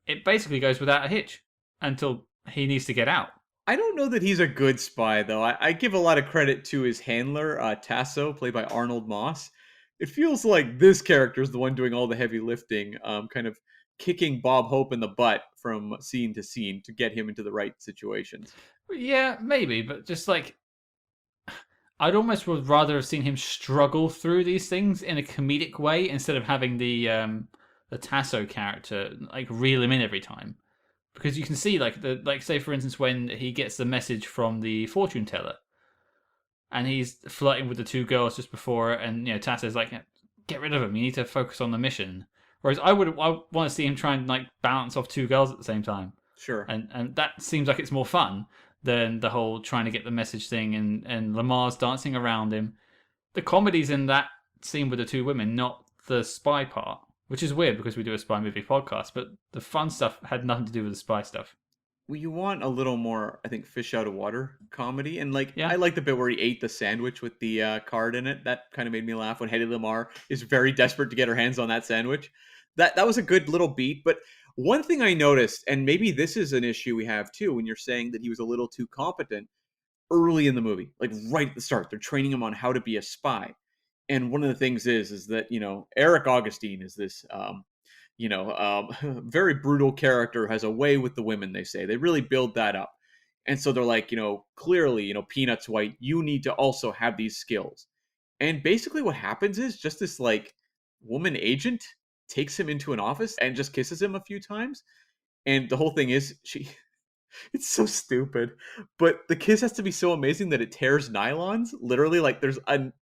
S1: it basically goes without a hitch until he needs to get out.
S2: I don't know that he's a good spy, though. I give a lot of credit to his handler, Tasso, played by Arnold Moss. It feels like this character is the one doing all the heavy lifting, kind of kicking Bob Hope in the butt from scene to scene to get him into the right situations.
S1: Yeah, maybe, but just like I'd almost would rather have seen him struggle through these things in a comedic way instead of having the Tasso character like reel him in every time. Because you can see like say for instance when he gets the message from the fortune teller and he's flirting with the two girls just before it, and you know Tasso's like, get rid of him, you need to focus on the mission. Whereas I want to see him try and like balance off two girls at the same time,
S2: Sure.
S1: and that seems like it's more fun than the whole trying to get the message thing, and Lamarr's dancing around him. The comedy's in that scene with the two women, not the spy part, which is weird because we do a spy movie podcast, but the fun stuff had nothing to do with the spy stuff.
S2: Well, you want a little more, I think, fish out of water comedy, and like
S1: Yeah.
S2: I like the bit where he ate the sandwich with the card in it. That kind of made me laugh when Hedy Lamarr is very desperate to get her hands on that sandwich. That was a good little beat. But one thing I noticed, and maybe this is an issue we have too, when you're saying that he was a little too competent early in the movie, like right at the start, they're training him on how to be a spy. And one of the things is that Eric Augustine is this very brutal character, has a way with the women, they say. They really build that up. And so they're like, clearly, Peanuts White, you need to also have these skills. And basically what happens is just this like woman agent takes him into an office and just kisses him a few times. And the whole thing is it's so stupid. But the kiss has to be so amazing that it tears nylons. Literally, like there's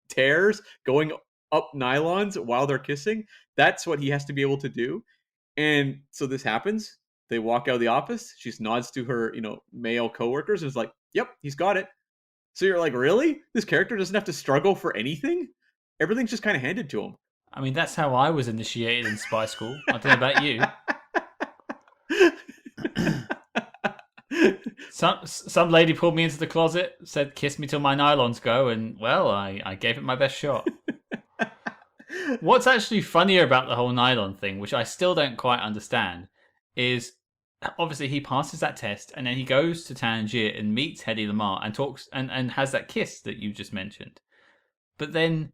S2: tears going up nylons while they're kissing. That's what he has to be able to do. And so this happens. They walk out of the office. She nods to her, male coworkers and is like, "Yep, he's got it." So you're like, really? This character doesn't have to struggle for anything? Everything's just kind of handed to him.
S1: I mean, that's how I was initiated in spy school. I don't know about you. Some lady pulled me into the closet, said, "Kiss me till my nylons go," and well, I gave it my best shot. What's actually funnier about the whole nylon thing, which I still don't quite understand, is obviously he passes that test and then he goes to Tangier and meets Hedy Lamarr and talks and has that kiss that you just mentioned. But then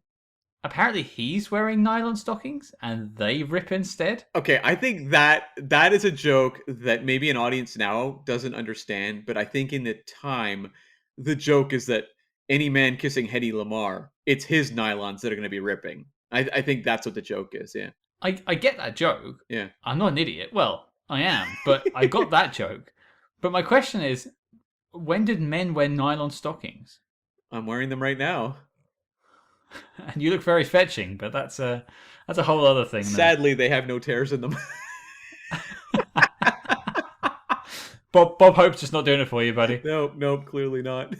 S1: apparently he's wearing nylon stockings and they rip instead.
S2: Okay, I think that is a joke that maybe an audience now doesn't understand, but I think in the time, the joke is that any man kissing Hedy Lamarr, it's his nylons that are going to be ripping. I think that's what the joke is. Yeah.
S1: I get that joke.
S2: Yeah.
S1: I'm not an idiot. Well, I am, but I got that joke. But my question is, when did men wear nylon stockings?
S2: I'm wearing them right now.
S1: And you look very fetching, but that's a whole other thing, though.
S2: Sadly, they have no tears in them.
S1: Bob Hope's just not doing it for you, buddy.
S2: Nope, nope, clearly not.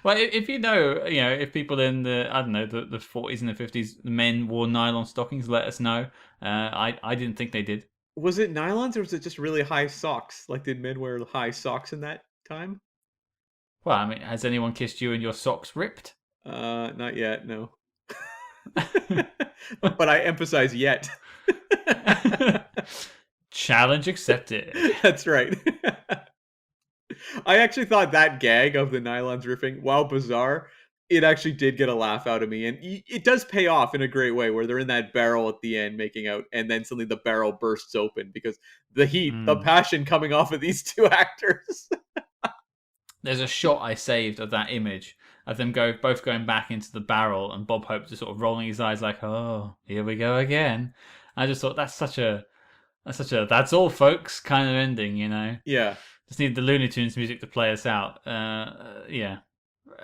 S1: Well, if if people in the I don't know the 40s and the 50s, men wore nylon stockings, let us know. I didn't think they did.
S2: Was it nylons or was it just really high socks? Like, did men wear high socks in that time?
S1: Well, I mean, has anyone kissed you and your socks ripped?
S2: Not yet, no. But I emphasize yet.
S1: Challenge accepted.
S2: That's right. I actually thought that gag of the nylons riffing, while bizarre, it actually did get a laugh out of me. And it does pay off in a great way where they're in that barrel at the end making out, and then suddenly the barrel bursts open because the heat, the
S1: Mm.
S2: passion coming off of these two actors.
S1: There's a shot I saved of that image of them both going back into the barrel, and Bob Hope just sort of rolling his eyes like, "Oh, here we go again." I just thought that's all, folks, kind of ending.
S2: Yeah.
S1: Just need the Looney Tunes music to play us out. Yeah.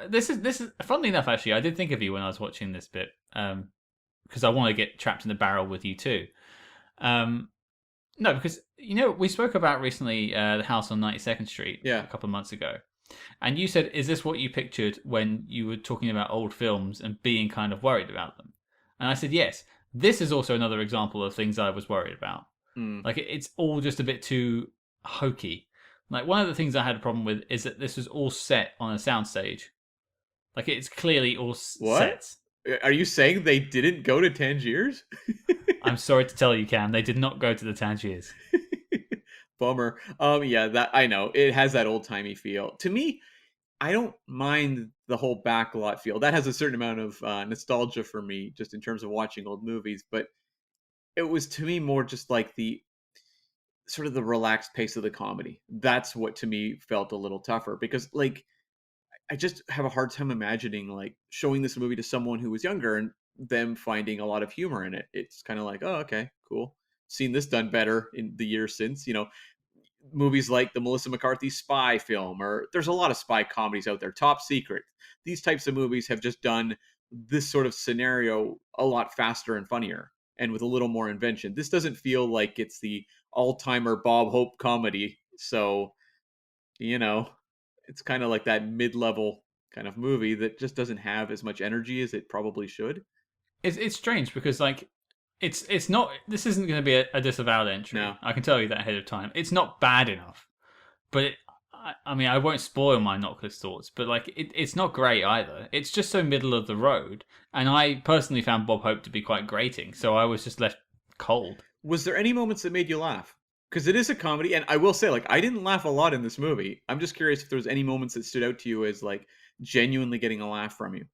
S1: This is funnily enough. Actually, I did think of you when I was watching this bit, because I want to get trapped in the barrel with you too. Um, no, because we spoke about recently the house on 92nd Street
S2: Yeah.
S1: a couple of months ago, and you said, "Is this what you pictured when you were talking about old films and being kind of worried about them?" And I said, "Yes. This is also another example of things I was worried about.
S2: Mm.
S1: Like it's all just a bit too hokey. Like one of the things I had a problem with is that this was all set on a soundstage. Like it's clearly all
S2: What?
S1: sets.
S2: Are you saying they didn't go to Tangiers?
S1: I'm sorry to tell you, Cam, they did not go to the Tangiers.
S2: Bummer. Yeah, that I know. It has that old timey feel. To me, I don't mind the whole backlot feel. That has a certain amount of nostalgia for me, just in terms of watching old movies. But it was to me more just like the sort of the relaxed pace of the comedy. That's what to me felt a little tougher because, like, I just have a hard time imagining like showing this movie to someone who was younger and them finding a lot of humor in it. It's kind of like, oh, okay, cool. Seen this done better in the years since. Movies like the Melissa McCarthy spy film, or there's a lot of spy comedies out there. Top Secret. These types of movies have just done this sort of scenario a lot faster and funnier and with a little more invention. This doesn't feel like it's the all-timer Bob Hope comedy. So, you know, it's kind of like that mid-level kind of movie that just doesn't have as much energy as it probably should.
S1: It's strange because like it's not. This isn't going to be a disavowed
S2: No.
S1: entry. I can tell you that ahead of time. It's not bad enough, but I mean, I won't spoil my Knotless thoughts, but like it's not great either. It's just so middle of the road, and I personally found Bob Hope to be quite grating, so I was just left cold.
S2: Was there any moments that made you laugh? Because it is a comedy, and I will say, like, I didn't laugh a lot in this movie. I'm just curious if there was any moments that stood out to you as like genuinely getting a laugh from you.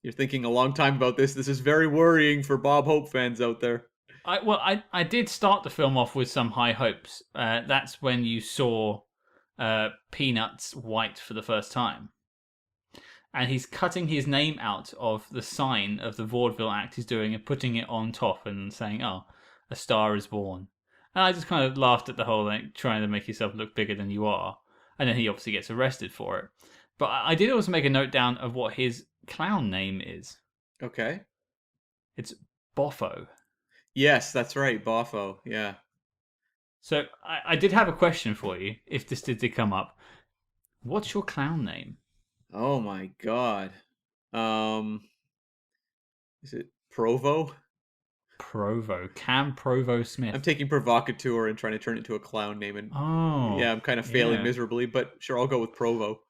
S2: You're thinking a long time about this. This is very worrying for Bob Hope fans out there.
S1: I did start the film off with some high hopes. That's when you saw Peanuts White for the first time, and he's cutting his name out of the sign of the vaudeville act he's doing and putting it on top and saying, "Oh, a star is born." And I just kind of laughed at the whole thing, trying to make yourself look bigger than you are. And then he obviously gets arrested for it. But I did also make a note down of what his clown name is.
S2: Okay.
S1: It's Boffo.
S2: Yes, that's right, Boffo. Yeah.
S1: So I did have a question for you, if this did come up. What's your clown name?
S2: Oh my God. Um, is it Provo?
S1: Provo. Cam Provo
S2: I'm
S1: Smith.
S2: taking provocateur and trying to turn it into a clown name, and
S1: Oh,
S2: yeah, I'm kind of failing
S1: yeah.
S2: miserably. But sure, I'll go with Provo.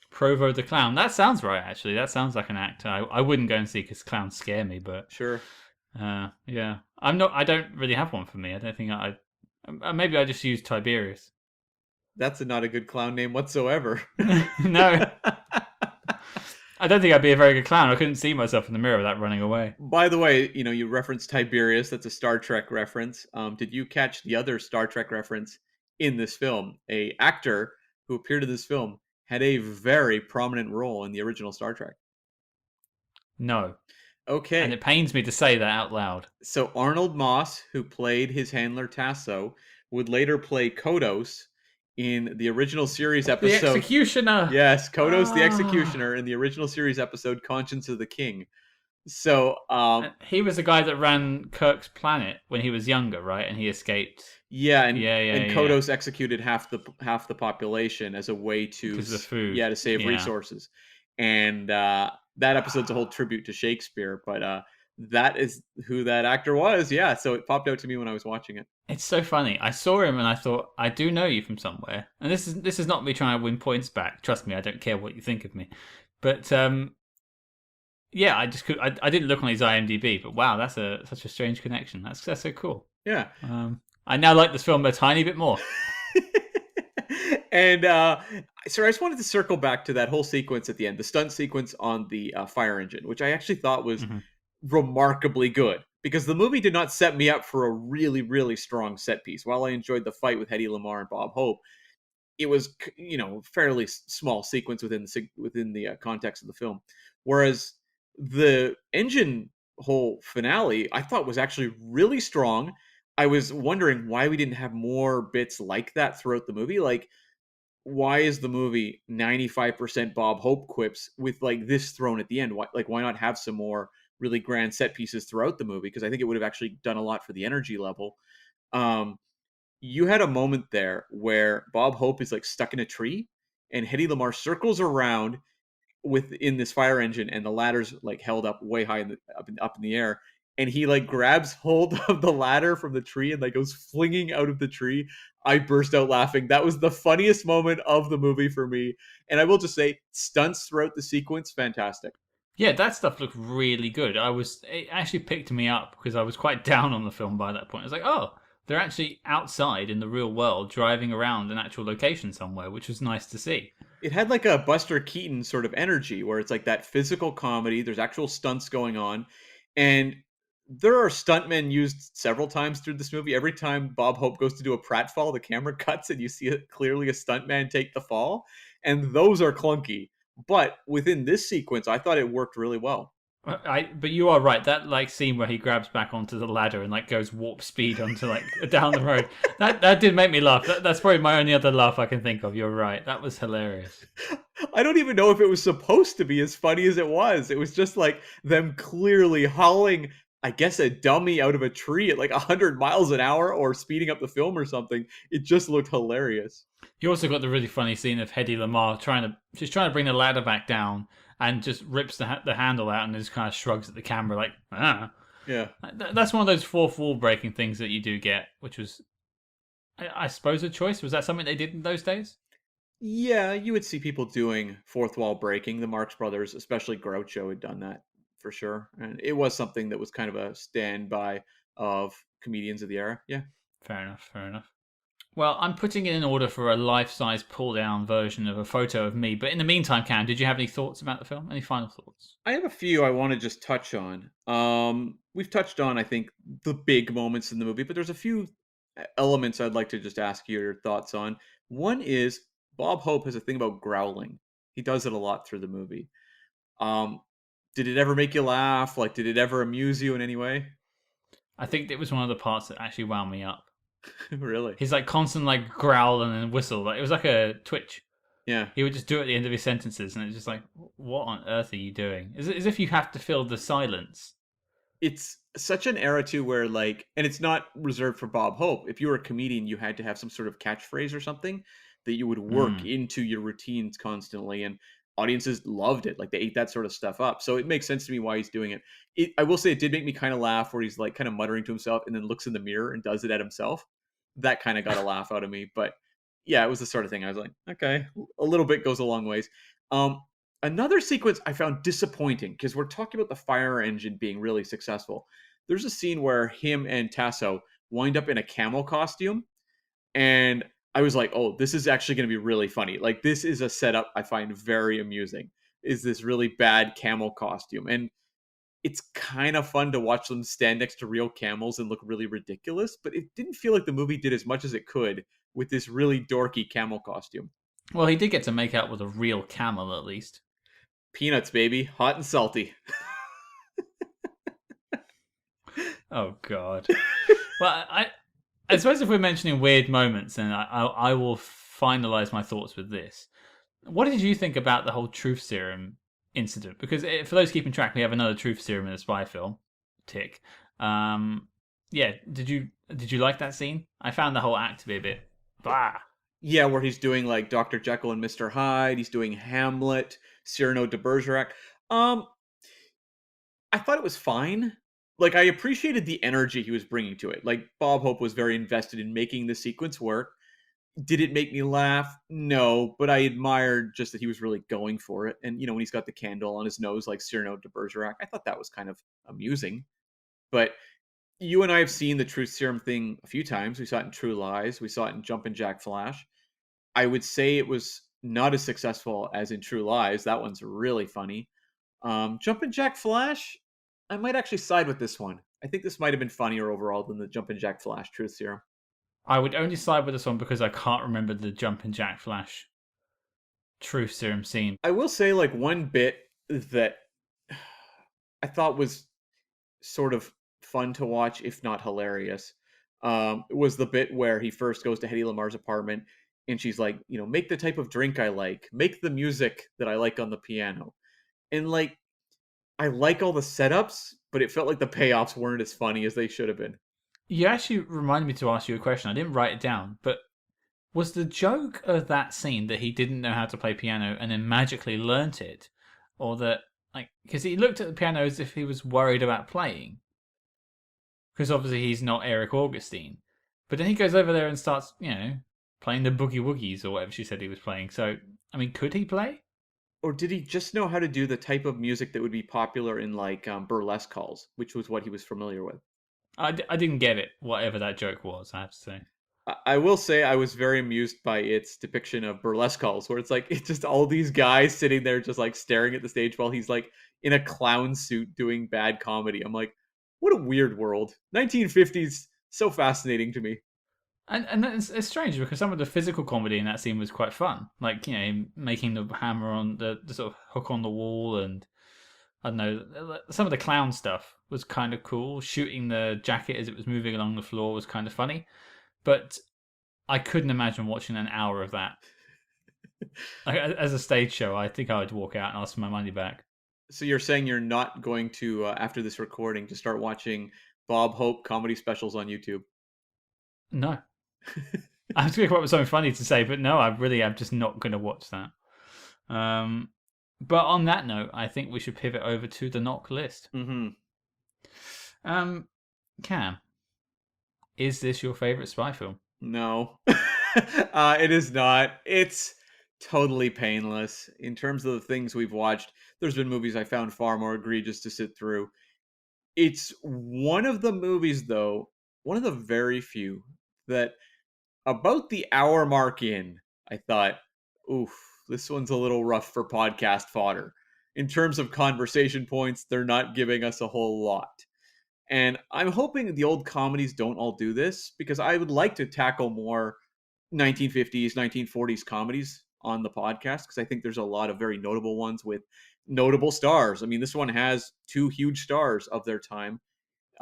S1: Provo the Clown. That sounds right, actually. That sounds like an actor. I wouldn't go and see because clowns scare me, but
S2: Sure.
S1: yeah. I'm not. I don't really have one for me. I don't think maybe I just use Tiberius.
S2: That's not a good clown name whatsoever.
S1: No, I don't think I'd be a very good clown. I couldn't see myself in the mirror without running away.
S2: By the way, you referenced Tiberius. That's a Star Trek reference. Did you catch the other Star Trek reference in this film? A actor who appeared in this film had a very prominent role in the original Star Trek.
S1: No. And
S2: Okay.
S1: it pains me to say that out loud.
S2: So Arnold Moss, who played his handler Tasso, would later play Kodos in the original series
S1: The
S2: episode.
S1: Executioner!
S2: Yes, Kodos the
S1: Ah.
S2: Executioner in the original series episode Conscience of the King. So,
S1: And he was the guy that ran Kirk's planet when he was younger, right? And he escaped.
S2: yeah,
S1: Yeah, yeah,
S2: and
S1: yeah.
S2: Kodos executed half the population as a way to
S1: Because of the
S2: yeah
S1: food.
S2: to save
S1: Yeah.
S2: resources, and that episode's a whole tribute to Shakespeare. But that is who that actor was. Yeah, so it popped out to me when I was watching it.
S1: It's so funny. I saw him and I thought, I do know you from somewhere. And this is not me trying to win points back. Trust me, I don't care what you think of me. But yeah, I just could. I didn't look on his IMDb, but wow, that's such a strange connection. That's so cool.
S2: Yeah.
S1: I now like this film a tiny bit more.
S2: And sorry, I just wanted to circle back to that whole sequence at the end, the stunt sequence on the fire engine, which I actually thought was
S1: Hmm.
S2: remarkably good because the movie did not set me up for a really, really strong set piece. While I enjoyed the fight with Hedy Lamarr and Bob Hope, it was fairly small sequence within the context of the film. Whereas the engine whole finale, I thought was actually really strong. I was wondering why we didn't have more bits like that throughout the movie. Like, why is the movie 95% Bob Hope quips with like this thrown at the end? Why not have some more really grand set pieces throughout the movie? Because I think it would have actually done a lot for the energy level. Um, you had a moment there where Bob Hope is like stuck in a tree, and Hedy Lamarr circles around within this fire engine, and the ladder's like held up way high up in the air, and he like grabs hold of the ladder from the tree and like goes flinging out of the tree. I burst out laughing. That was the funniest moment of the movie for me, and I will just say, stunts throughout the sequence, fantastic.
S1: Yeah, that stuff looked really good. It actually picked me up because I was quite down on the film by that point. I was like, oh, they're actually outside in the real world, driving around an actual location somewhere, which was nice to see.
S2: It had like a Buster Keaton sort of energy where it's like that physical comedy. There's actual stunts going on, and there are stuntmen used several times through this movie. Every time Bob Hope goes to do a pratfall, the camera cuts and you see clearly a stuntman take the fall, and those are clunky. But within this sequence, I thought it worked really well.
S1: But you are right. That like scene where he grabs back onto the ladder and like goes warp speed onto like down the road. That did make me laugh. That's probably my only other laugh I can think of. You're right. That was hilarious.
S2: I don't even know if it was supposed to be as funny as it was. It was just like them clearly hauling, I guess, a dummy out of a tree at like 100 miles an hour or speeding up the film or something. It just looked hilarious.
S1: You also got the really funny scene of Hedy Lamarr trying to bring the ladder back down and just rips the handle out and just kind of shrugs at the camera like ah.
S2: Yeah.
S1: That's one of those fourth wall breaking things that you do get, which was I suppose a choice. Was that something they did in those days?
S2: Yeah, you would see people doing fourth wall breaking. The Marx Brothers, especially Groucho, had done that for sure. And it was something that was kind of a standby of comedians of the era. Yeah.
S1: Fair enough. Fair enough. Well, I'm putting it in order for a life-size pull-down version of a photo of me. But in the meantime, Cam, did you have any thoughts about the film? Any final thoughts?
S2: I have a few I want to just touch on. We've touched on, I think, the big moments in the movie, but there's a few elements I'd like to just ask you your thoughts on. One is Bob Hope has a thing about growling. He does it a lot through the movie. Um, did it ever make you laugh? Like, did it ever amuse you in any way?
S1: I think it was one of the parts that actually wound me up.
S2: Really?
S1: He's like constant like growl and whistle. Like it was like a twitch.
S2: Yeah.
S1: He would just do it at the end of his sentences, and it's just like, what on earth are you doing? As if you have to fill the silence.
S2: It's such an era too where like, and it's not reserved for Bob Hope. If you were a comedian, you had to have some sort of catchphrase or something that you would work
S1: Mm.
S2: into your routines constantly, and audiences loved it. Like, they ate that sort of stuff up. So it makes sense to me why he's doing it. I will say, it did make me kind of laugh where he's like kind of muttering to himself and then looks in the mirror and does it at himself. That kind of got a laugh out of me. But yeah, it was the sort of thing I was like, okay, a little bit goes a long ways. Um, Another sequence I found disappointing because we're talking about the fire engine being really successful. There's a scene where him and Tasso wind up in a camel costume, and I was like, "Oh, this is actually going to be really funny. Like, this is a setup I find very amusing. Is this really bad camel costume?" And it's kind of fun to watch them stand next to real camels and look really ridiculous, but it didn't feel like the movie did as much as it could with this really dorky camel costume.
S1: Well, he did get to make out with a real camel at least.
S2: Peanuts, baby, hot and salty.
S1: Oh God. Well, I suppose if we're mentioning weird moments, then I will finalize my thoughts with this. What did you think about the whole truth serum incident? Because for those keeping track, we have another truth serum in a spy film. Tick. Um, yeah. Did you like that scene? I found the whole act to be a bit blah.
S2: Yeah, where he's doing like Dr. Jekyll and Mr. Hyde. He's doing Hamlet, Cyrano de Bergerac. Um, I thought it was fine. Like I appreciated the energy he was bringing to it. Like Bob Hope was very invested in making the sequence work. Did it make me laugh? No, but I admired just that he was really going for it. And when he's got the candle on his nose like Cyrano de Bergerac, I thought that was kind of amusing. But you and I have seen the truth serum thing a few times. We saw it in True Lies. We saw it in Jumpin' Jack Flash. I would say it was not as successful as in True Lies. That one's really funny. Jumpin' Jack Flash, I might actually side with this one. I think this might have been funnier overall than the Jumpin' Jack Flash Truth Serum.
S1: I would only side with this one because I can't remember the Jumpin' Jack Flash truth serum scene.
S2: I will say, like, one bit that I thought was sort of fun to watch, if not hilarious, was the bit where he first goes to Hedy Lamarr's apartment and she's like, make the type of drink I like, make the music that I like on the piano. And, like, I like all the setups, but it felt like the payoffs weren't as funny as they should have been.
S1: You actually reminded me to ask you a question. I didn't write it down, but was the joke of that scene that he didn't know how to play piano and then magically learnt it? Or that, like, because he looked at the piano as if he was worried about playing? Because obviously he's not Eric Augustine. But then he goes over there and starts, playing the Boogie Woogies or whatever she said he was playing. So, I mean, could he play?
S2: Or did he just know how to do the type of music that would be popular in, like, burlesque halls, which was what he was familiar with?
S1: I didn't get it, whatever that joke was, I have to say.
S2: I will say I was very amused by its depiction of burlesque halls, where it's like it's just all these guys sitting there just like staring at the stage while he's like in a clown suit doing bad comedy. I'm like, what a weird world. 1950s, so fascinating to me.
S1: And it's strange because some of the physical comedy in that scene was quite fun. Like, him making the hammer on the sort of hook on the wall, and I don't know, some of the clown stuff was kind of cool. Shooting the jacket as it was moving along the floor was kind of funny. But I couldn't imagine watching an hour of that. Like, as a stage show, I think I would walk out and ask for my money back.
S2: So you're saying you're not going to, after this recording, to start watching Bob Hope comedy specials on YouTube?
S1: No. I was going to come up with something funny to say, but no, I really am just not going to watch that. But on that note, I think we should pivot over to the knock list.
S2: Mm-hmm.
S1: Cam, is this your favorite spy film?
S2: No, it is not. It's totally painless. In terms of the things we've watched, there's been movies I found far more egregious to sit through. It's one of the movies, though, one of the very few that about the hour mark in, I thought, oof, this one's a little rough for podcast fodder. In terms of conversation points, they're not giving us a whole lot. And I'm hoping the old comedies don't all do this because I would like to tackle more 1950s, 1940s comedies on the podcast because I think there's a lot of very notable ones with notable stars. I mean, this one has two huge stars of their time.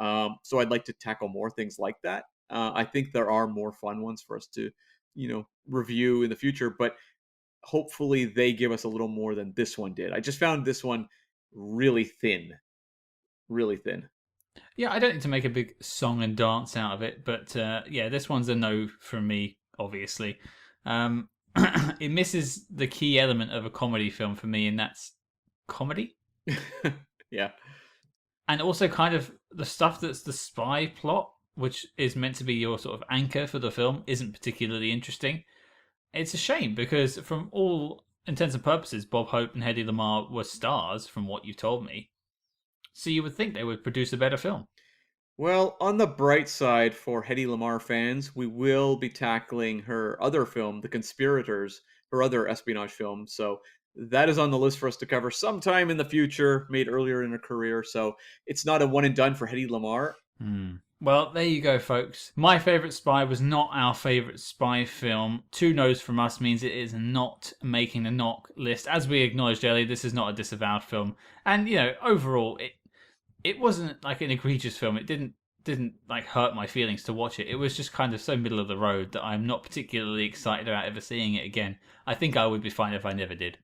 S2: So I'd like to tackle more things like that. I think there are more fun ones for us to, review in the future, but hopefully they give us a little more than this one did. I just found this one really thin. Really thin.
S1: Yeah, I don't need to make a big song and dance out of it, but yeah, this one's a no from me, obviously. It misses the key element of a comedy film for me, and that's comedy.
S2: Yeah.
S1: And also kind of the stuff that's the spy plot, which is meant to be your sort of anchor for the film, isn't particularly interesting. It's a shame because from all intents and purposes, Bob Hope and Hedy Lamarr were stars from what you've told me. So you would think they would produce a better film.
S2: Well, on the bright side for Hedy Lamarr fans, we will be tackling her other film, The Conspirators, her other espionage film. So that is on the list for us to cover sometime in the future, made earlier in her career. So it's not a one and done for Hedy Lamarr.
S1: Well, there you go, folks. My favourite spy was not our favourite spy film. 2 no's from us means it is not making the knock list. As we acknowledged earlier, this is not a disavowed film. And, overall, it wasn't like an egregious film. It didn't didn't like hurt my feelings to watch it. It was just kind of so middle of the road that I'm not particularly excited about ever seeing it again. I think I would be fine if I never did.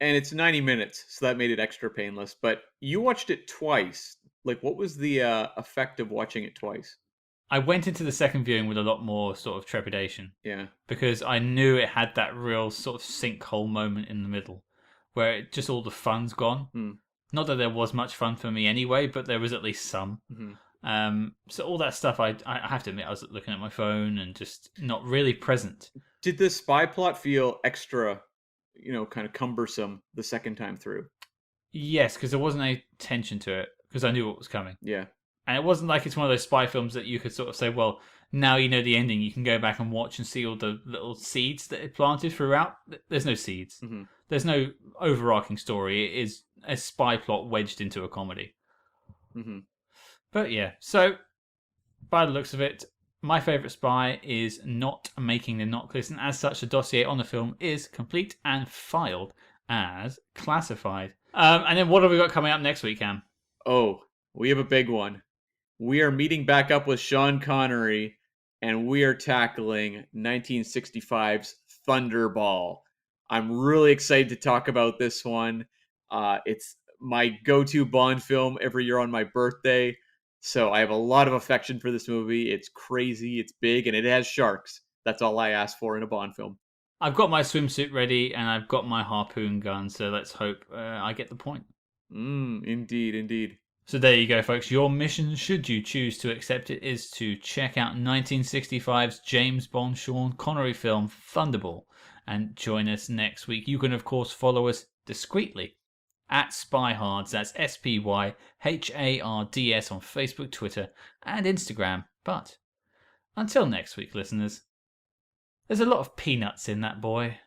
S2: And it's 90 minutes, so that made it extra painless. But you watched it twice. Like, what was the effect of watching it twice?
S1: I went into the second viewing with a lot more sort of trepidation
S2: Yeah.
S1: because I knew it had that real sort of sinkhole moment in the middle where it, just all the fun's gone.
S2: Hmm.
S1: Not that there was much fun for me anyway, but there was at least some.
S2: Hmm.
S1: So all that stuff, I have to admit, I was looking at my phone and just not really present.
S2: Did the spy plot feel extra, kind of cumbersome the second time through?
S1: Yes, because there wasn't any tension to it because I knew what was coming.
S2: Yeah.
S1: And it wasn't like it's one of those spy films that you could sort of say, well, now you know the ending, you can go back and watch and see all the little seeds that it planted throughout. There's no seeds.
S2: Hmm.
S1: There's no overarching story. It is a spy plot wedged into a comedy.
S2: Hmm.
S1: But yeah, so by the looks of it, my favourite spy is not making the knock list, and as such, the dossier on the film is complete and filed as classified. And then what have we got coming up next week, Cam?
S2: Oh, we have a big one. We are meeting back up with Sean Connery, and we are tackling 1965's Thunderball. I'm really excited to talk about this one. It's my go-to Bond film every year on my birthday, so I have a lot of affection for this movie. It's crazy, it's big, and it has sharks. That's all I ask for in a Bond film.
S1: I've got my swimsuit ready and I've got my harpoon gun, so let's hope I get the point.
S2: Indeed, indeed.
S1: So there you go, folks. Your mission, should you choose to accept it, is to check out 1965's James Bond Sean Connery film Thunderball and join us next week. You can, of course, follow us discreetly at Spyhards. That's SPYHARDS on Facebook, Twitter, and Instagram. But until next week, listeners, there's a lot of peanuts in that boy.